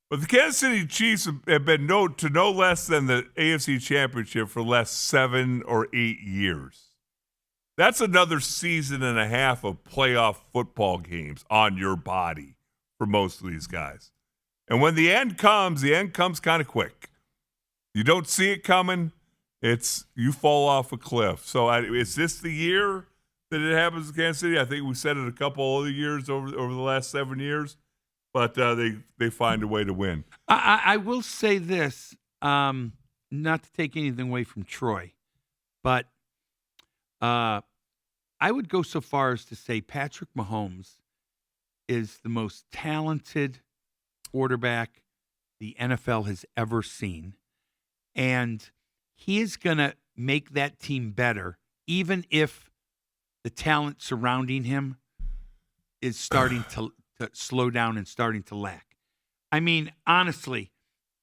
But the Kansas City Chiefs have been known to no less than the AFC Championship for the last 7 or 8 years. That's another season and a half of playoff football games on your body for most of these guys. And when the end comes kind of quick. You don't see it coming, you fall off a cliff. So is this the year that it happens in Kansas City? I think we said it a couple other years over the last 7 years, but they find a way to win. I will say this, not to take anything away from Troy, but I would go so far as to say Patrick Mahomes is the most talented quarterback the NFL has ever seen. And he is going to make that team better, even if the talent surrounding him is starting to slow down and starting to lack. I mean, honestly,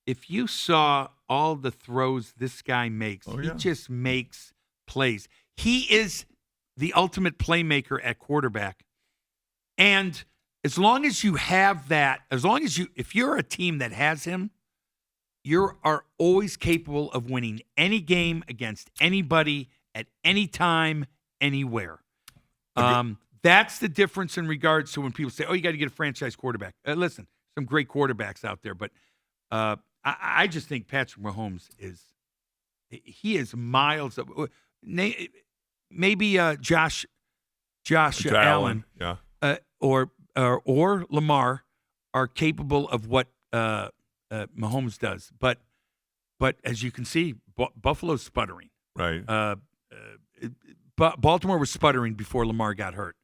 if you saw all the throws this guy makes, he just makes plays. He is the ultimate playmaker at quarterback. And as long as you have that, if you're a team that has him, you are always capable of winning any game against anybody at any time, anywhere. That's the difference in regards to when people say, you got to get a franchise quarterback. Listen, some great quarterbacks out there, but I just think Patrick Mahomes is miles up. Maybe Josh Allen, or Lamar are capable of what Mahomes does, but as you can see, Buffalo's sputtering. Right. Baltimore was sputtering before Lamar got hurt.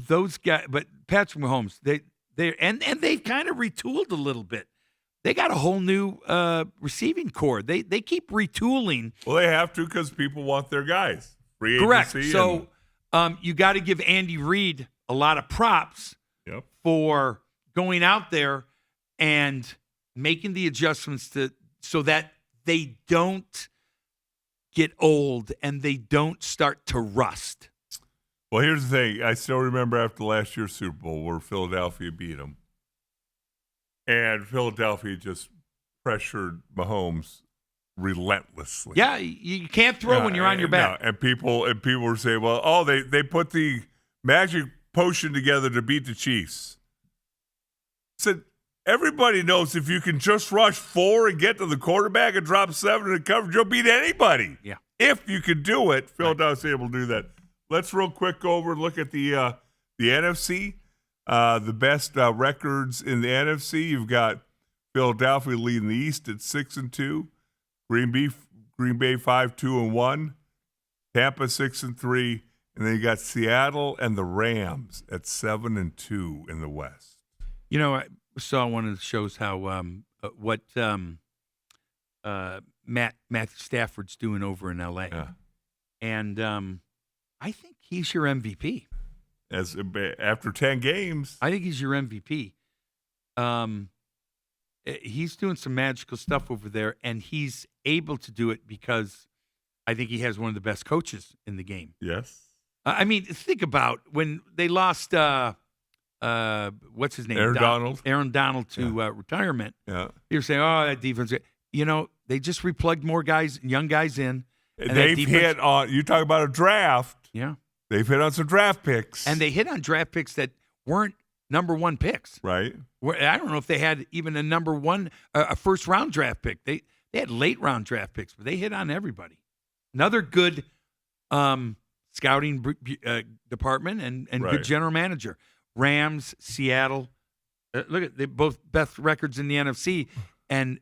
Those guys, but Patrick Mahomes, they've kind of retooled a little bit. They got a whole new receiving core. They keep retooling. Well, they have to because people want their guys. Free Correct. agency. So you got to give Andy Reid a lot of props for going out there and making the adjustments so that they don't get old and they don't start to rust. Well, here's the thing. I still remember after last year's Super Bowl where Philadelphia beat them. And Philadelphia just pressured Mahomes relentlessly. Yeah, you can't throw when you're on your back. No, and people were saying, well, they put the magic potion together to beat the Chiefs. Said everybody knows if you can just rush 4 and get to the quarterback and drop 7 in the coverage, you'll beat anybody. Yeah. If you could do it, Philadelphia's able to do that. Let's real quick go over and look at the NFC. The best records in the NFC. You've got Philadelphia leading the East at 6-2. Green Bay 5-2-1. Tampa 6-3. And then you got Seattle and the Rams at 7-2 in the West. You know, I saw one of the shows how what Matthew Stafford's doing over in L.A. Yeah. And I think he's your MVP. After 10 games. I think he's your MVP. He's doing some magical stuff over there, and he's able to do it because I think he has one of the best coaches in the game. Yes. I mean, think about when they lost what's his name? Aaron Donald. Aaron Donald to retirement. Yeah. You're saying, oh, that defense. You know, they just replugged more guys, young guys in. And they've hit on, you talk about a draft. Yeah. They've hit on some draft picks. And they hit on draft picks that weren't number 1 picks. Right. I don't know if they had even a number 1, a first-round draft pick. They had late-round draft picks, but they hit on everybody. Another good scouting department and right. good general manager. Rams, Seattle. Look at they both best records in the NFC, and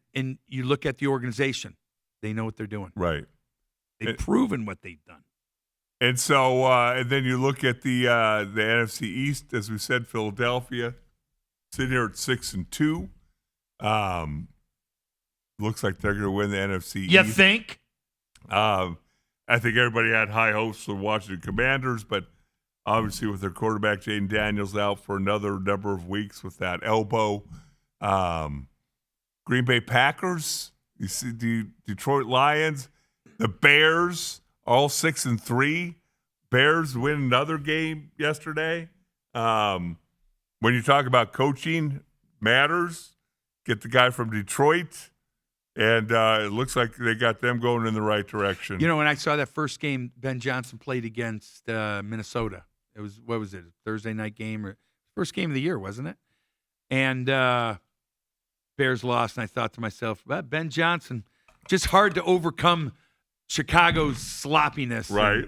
you look at the organization, they know what they're doing. Right. They've proven what they've done. And so, and then you look at the NFC East, as we said, Philadelphia sitting here at 6-2. Looks like they're going to win the NFC East. You think? I think everybody had high hopes for Washington Commanders, but obviously with their quarterback Jaden Daniels out for another number of weeks with that elbow. Green Bay Packers, you see the Detroit Lions, the Bears, all 6-3. Bears win another game yesterday. When you talk about coaching matters, get the guy from Detroit, and it looks like they got them going in the right direction. You know, when I saw that first game Ben Johnson played against Minnesota, it was, what was it, a Thursday night game or first game of the year, wasn't it? And Bears lost, and I thought to myself, well, Ben Johnson, just hard to overcome Chicago's sloppiness. Right.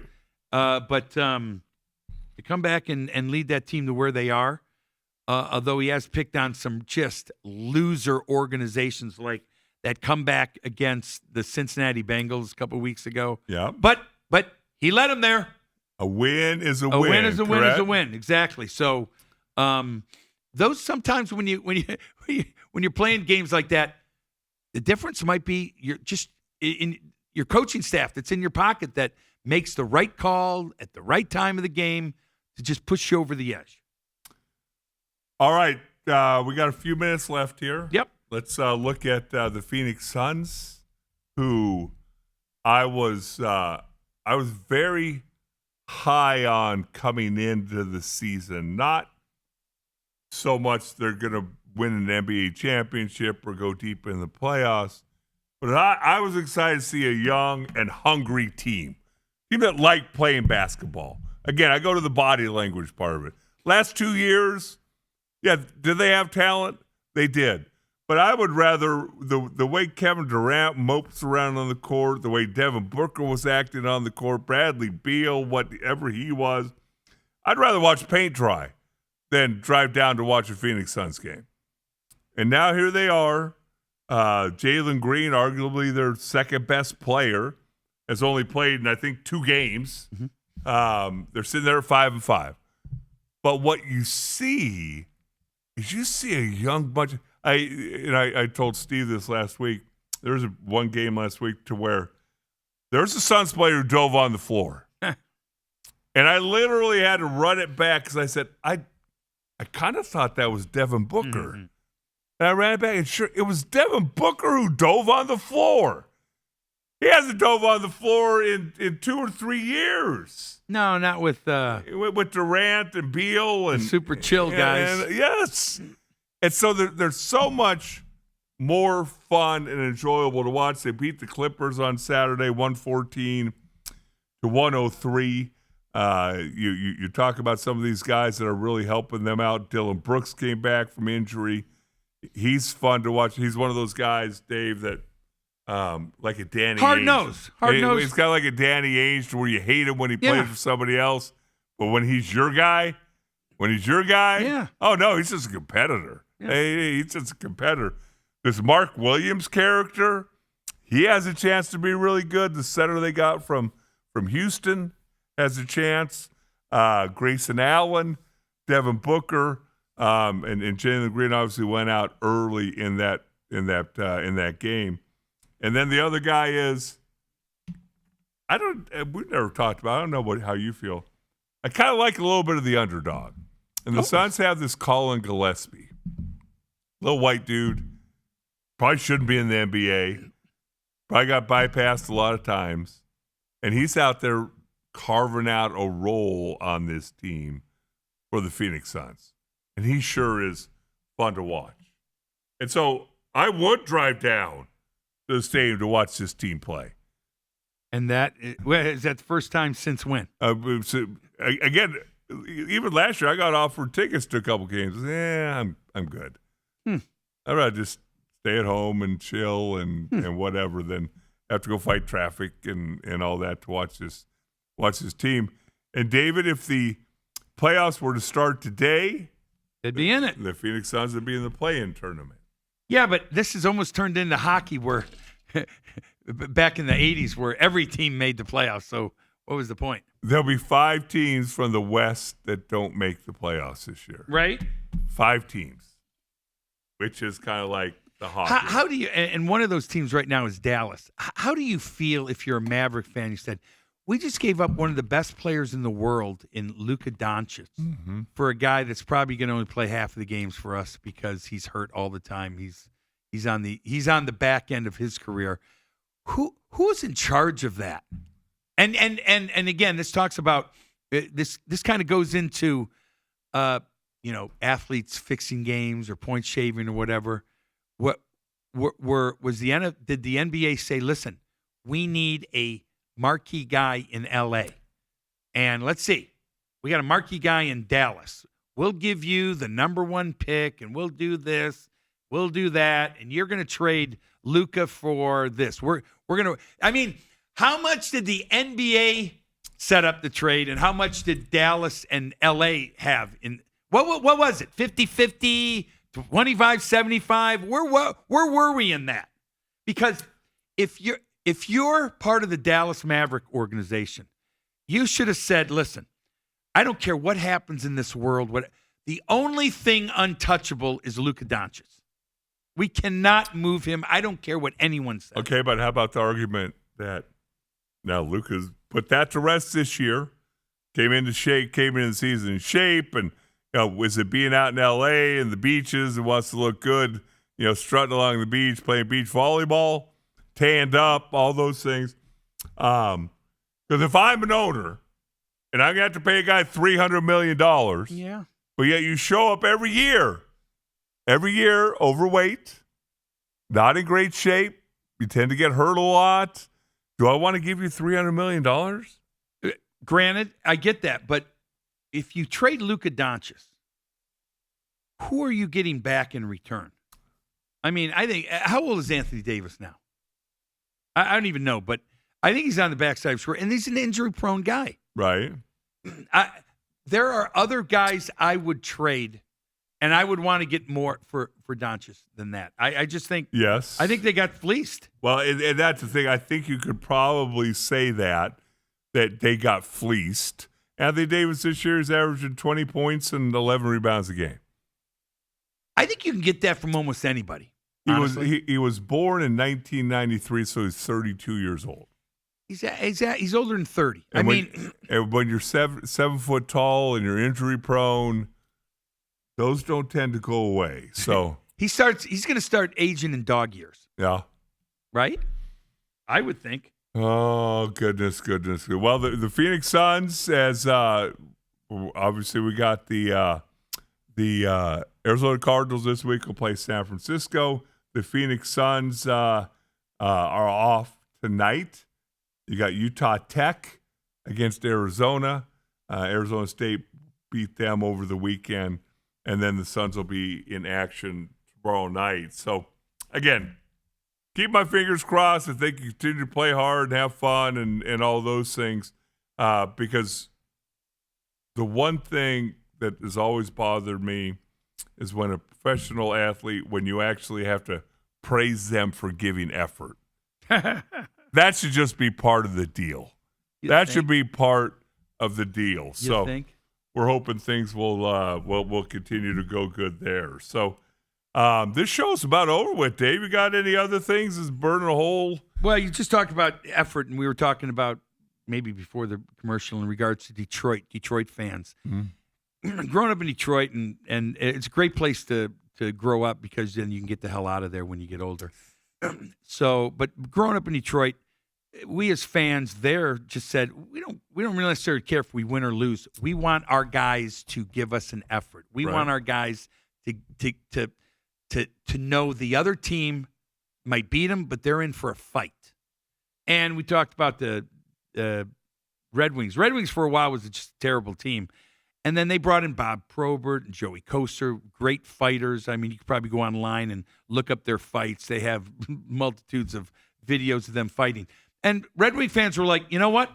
But to come back and lead that team to where they are, although he has picked on some just loser organizations like that comeback against the Cincinnati Bengals a couple of weeks ago. Yeah. But he led them there. A win is a win. A win. win is a correct? win is a win. Exactly. So those sometimes when you're playing games like that, the difference might be you're just in your coaching staff that's in your pocket that makes the right call at the right time of the game to just push you over the edge. All right. We got a few minutes left here. Yep. Let's look at the Phoenix Suns, who I was very high on coming into the season. Not so much they're going to win an NBA championship or go deep in the playoffs, but I was excited to see a young and hungry team that liked playing basketball. Again, I go to the body language part of it. Last 2 years, yeah, did they have talent? They did. But I would rather the way Kevin Durant mopes around on the court, the way Devin Booker was acting on the court, Bradley Beal, whatever he was, I'd rather watch paint dry than drive down to watch a Phoenix Suns game. And now here they are. Jalen Green, arguably their second best player, has only played in, I think, 2 games. Mm-hmm. They're sitting there at 5-5. But what you see is you see a young bunch of, I told Steve this last week. There was one game last week to where there's a Suns player who dove on the floor. And I literally had to run it back because I said, I kind of thought that was Devin Booker. Mm-hmm. And I ran it back, and sure, it was Devin Booker who dove on the floor. He hasn't dove on the floor in 2 or 3 years. No, not with Durant and Beal and super chill guys. Yes. And so there's so much more fun and enjoyable to watch. They beat the Clippers on Saturday, 114-103. You talk about some of these guys that are really helping them out. Dylan Brooks came back from injury. He's fun to watch. He's one of those guys, Dave, that like a Danny Hard Ainge. nose. He's got like a Danny Ainge where you hate him when he plays for somebody else, but when he's your guy, oh no, he's just a competitor. Yeah. Hey, he's just a competitor. This Mark Williams character, he has a chance to be really good. The center they got from Houston has a chance. Grayson Allen, Devin Booker, and Jalen Green obviously went out early in that game. And then the other guy is, we've never talked about, I don't know how you feel. I kind of like a little bit of the underdog. And the Suns have this Colin Gillespie, little white dude, probably shouldn't be in the NBA, probably got bypassed a lot of times. And he's out there carving out a role on this team for the Phoenix Suns. And he sure is fun to watch. And so I would drive down to the stadium to watch this team play. And is that the first time since when? Again, even last year I got offered tickets to a couple games. I'm good. I'd rather just stay at home and chill and whatever than have to go fight traffic and all that to watch this team. And David, if the playoffs were to start today, they'd be in it. The Phoenix Suns would be in the play-in tournament. Yeah, but this has almost turned into hockey where back in the 80s where every team made the playoffs. So what was the point? There'll be 5 teams from the West that don't make the playoffs this year. Right? 5 teams, which is kind of like the hockey. How do you – and one of those teams right now is Dallas. How do you feel if you're a Maverick fan? You said, we just gave up one of the best players in the world in Luka Doncic for a guy that's probably going to only play half of the games for us because he's hurt all the time. He's on the back end of his career. Who's in charge of that? And again, this talks about this kind of goes into athletes fixing games or point shaving or whatever. Did the NBA say, listen, we need a marquee guy in LA. And let's see, we got a marquee guy in Dallas. We'll give you the number 1 pick and we'll do this, we'll do that, and you're going to trade Luka for this. We're going to, how much did the NBA set up the trade and how much did Dallas and LA have in, what was it? 50-50, 25-75? Where were we in that? Because if you're part of the Dallas Maverick organization, you should have said, listen, I don't care what happens in this world. The only thing untouchable is Luka Doncic. We cannot move him. I don't care what anyone says. Okay, but how about the argument that now Luka's put that to rest this year, came into the season in shape, and was it being out in L.A. and the beaches and wants to look good, strutting along the beach, playing beach volleyball, tanned up, all those things. Because if I'm an owner and I'm going to have to pay a guy $300 million, but yet you show up every year, overweight, not in great shape, you tend to get hurt a lot. Do I want to give you $300 million? Granted, I get that, but if you trade Luka Doncic, who are you getting back in return? I think, how old is Anthony Davis now? I don't even know, but I think he's on the backside of his career, and he's an injury-prone guy. Right. There are other guys I would trade, and I would want to get more for Doncic than that. I just think – yes. I think they got fleeced. Well, and that's the thing. I think you could probably say that they got fleeced. Anthony Davis this year is averaging 20 points and 11 rebounds a game. I think you can get that from almost anybody. He was born in 1993, so he's 32 years old. He's older than 30. And when you're 7 foot tall and you're injury prone, those don't tend to go away. So he's going to start aging in dog years. Yeah. Right? I would think. Oh, goodness. Well, the Phoenix Suns, as obviously we got the Arizona Cardinals this week will play San Francisco. the Phoenix Suns are off tonight. You got Utah Tech against Arizona. Arizona State beat them over the weekend, and then the Suns will be in action tomorrow night. So, again, keep my fingers crossed that they continue to play hard and have fun and all those things, because the one thing that has always bothered me is when a professional athlete, when you actually have to praise them for giving effort. That should just be part of the deal. Should be part of the deal. So we're hoping things will continue to go good there. So this show's about over with. Dave, you got any other things that's burning a hole? Well, you just talked about effort, and we were talking about maybe before the commercial in regards to Detroit fans. Mm-hmm. Growing up in Detroit, and it's a great place to grow up because then you can get the hell out of there when you get older. But growing up in Detroit, we as fans there just said we don't really necessarily care if we win or lose. We want our guys to give us an effort. We want our guys to know the other team might beat them, but they're in for a fight. And we talked about the Red Wings. Red Wings for a while was just a terrible team. And then they brought in Bob Probert and Joey Koser, great fighters. I mean, you could probably go online and look up their fights. They have multitudes of videos of them fighting. And Red Wing fans were like, you know what?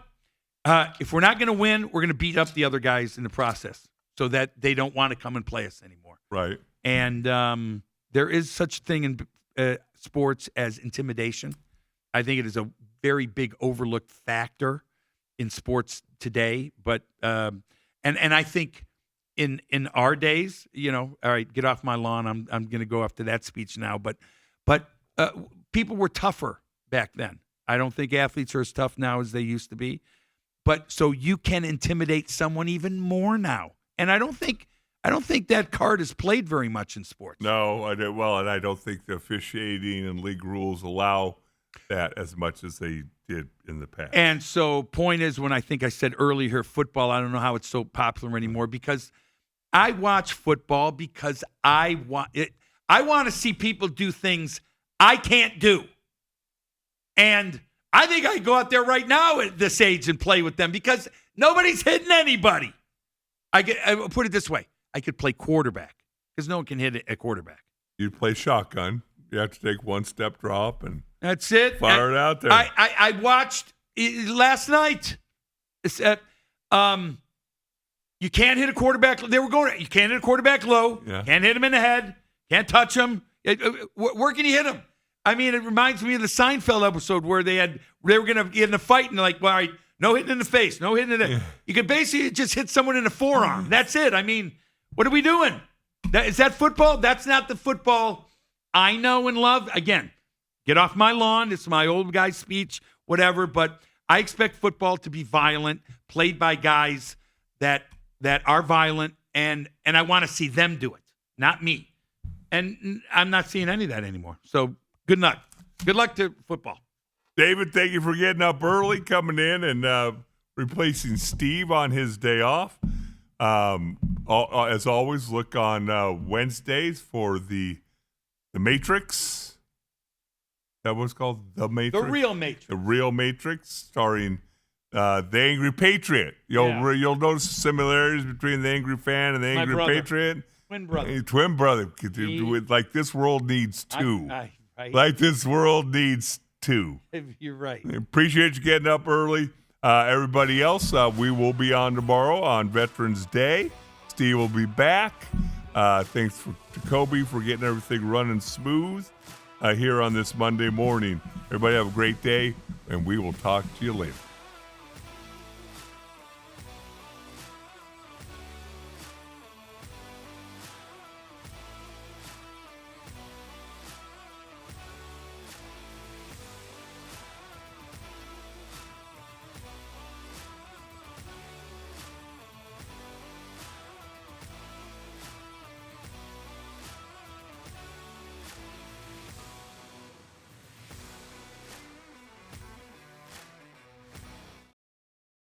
If we're not going to win, we're going to beat up the other guys in the process so that they don't want to come and play us anymore. Right. And there is such a thing in sports as intimidation. I think it is a very big overlooked factor in sports today. But and I think in our days, all right, get off my lawn. I'm going to go after that speech now. But people were tougher back then. I don't think athletes are as tough now as they used to be. But so you can intimidate someone even more now. And I don't think that card is played very much in sports. No, and I don't think the officiating and league rules allow that as much as they did in the past. And so point is, when I think I said earlier, football, I don't know how it's so popular anymore, because I watch football because I want to see people do things I can't do. And I think I could go out there right now at this age and play with them because nobody's hitting anybody. I'll put it this way. I could play quarterback because no one can hit a quarterback. You'd play shotgun. You have to take one step drop and that's it. Fire it out there. I watched last night. You can't hit a quarterback. They were going. You can't hit a quarterback low. Yeah. Can't hit him in the head. Can't touch him. Where can you hit him? I mean, it reminds me of the Seinfeld episode where they were going to get in a fight and they're like, well, all right, no hitting in the face, no hitting in the. Yeah. You could basically just hit someone in the forearm. That's it. I mean, what are we doing? Is that football? That's not the football I know and love. Again, get off my lawn. It's my old guy speech, whatever. But I expect football to be violent, played by guys that are violent, and I want to see them do it, not me. And I'm not seeing any of that anymore. So good luck. Good luck to football. David, thank you for getting up early, coming in and replacing Steve on his day off. As always, look on Wednesdays for the Matrix. That was called The Matrix? The Real Matrix. The Real Matrix, starring The Angry Patriot. You'll notice similarities between The Angry Fan and The Angry Patriot. Twin brother. Twin brother. Like this world needs two. Like this world needs two. You're right. Appreciate you getting up early. Everybody else, we will be on tomorrow on Veterans Day. Steve will be back. Thanks to Kobe for getting everything running smooth here on this Monday morning. Everybody have a great day, and we will talk to you later.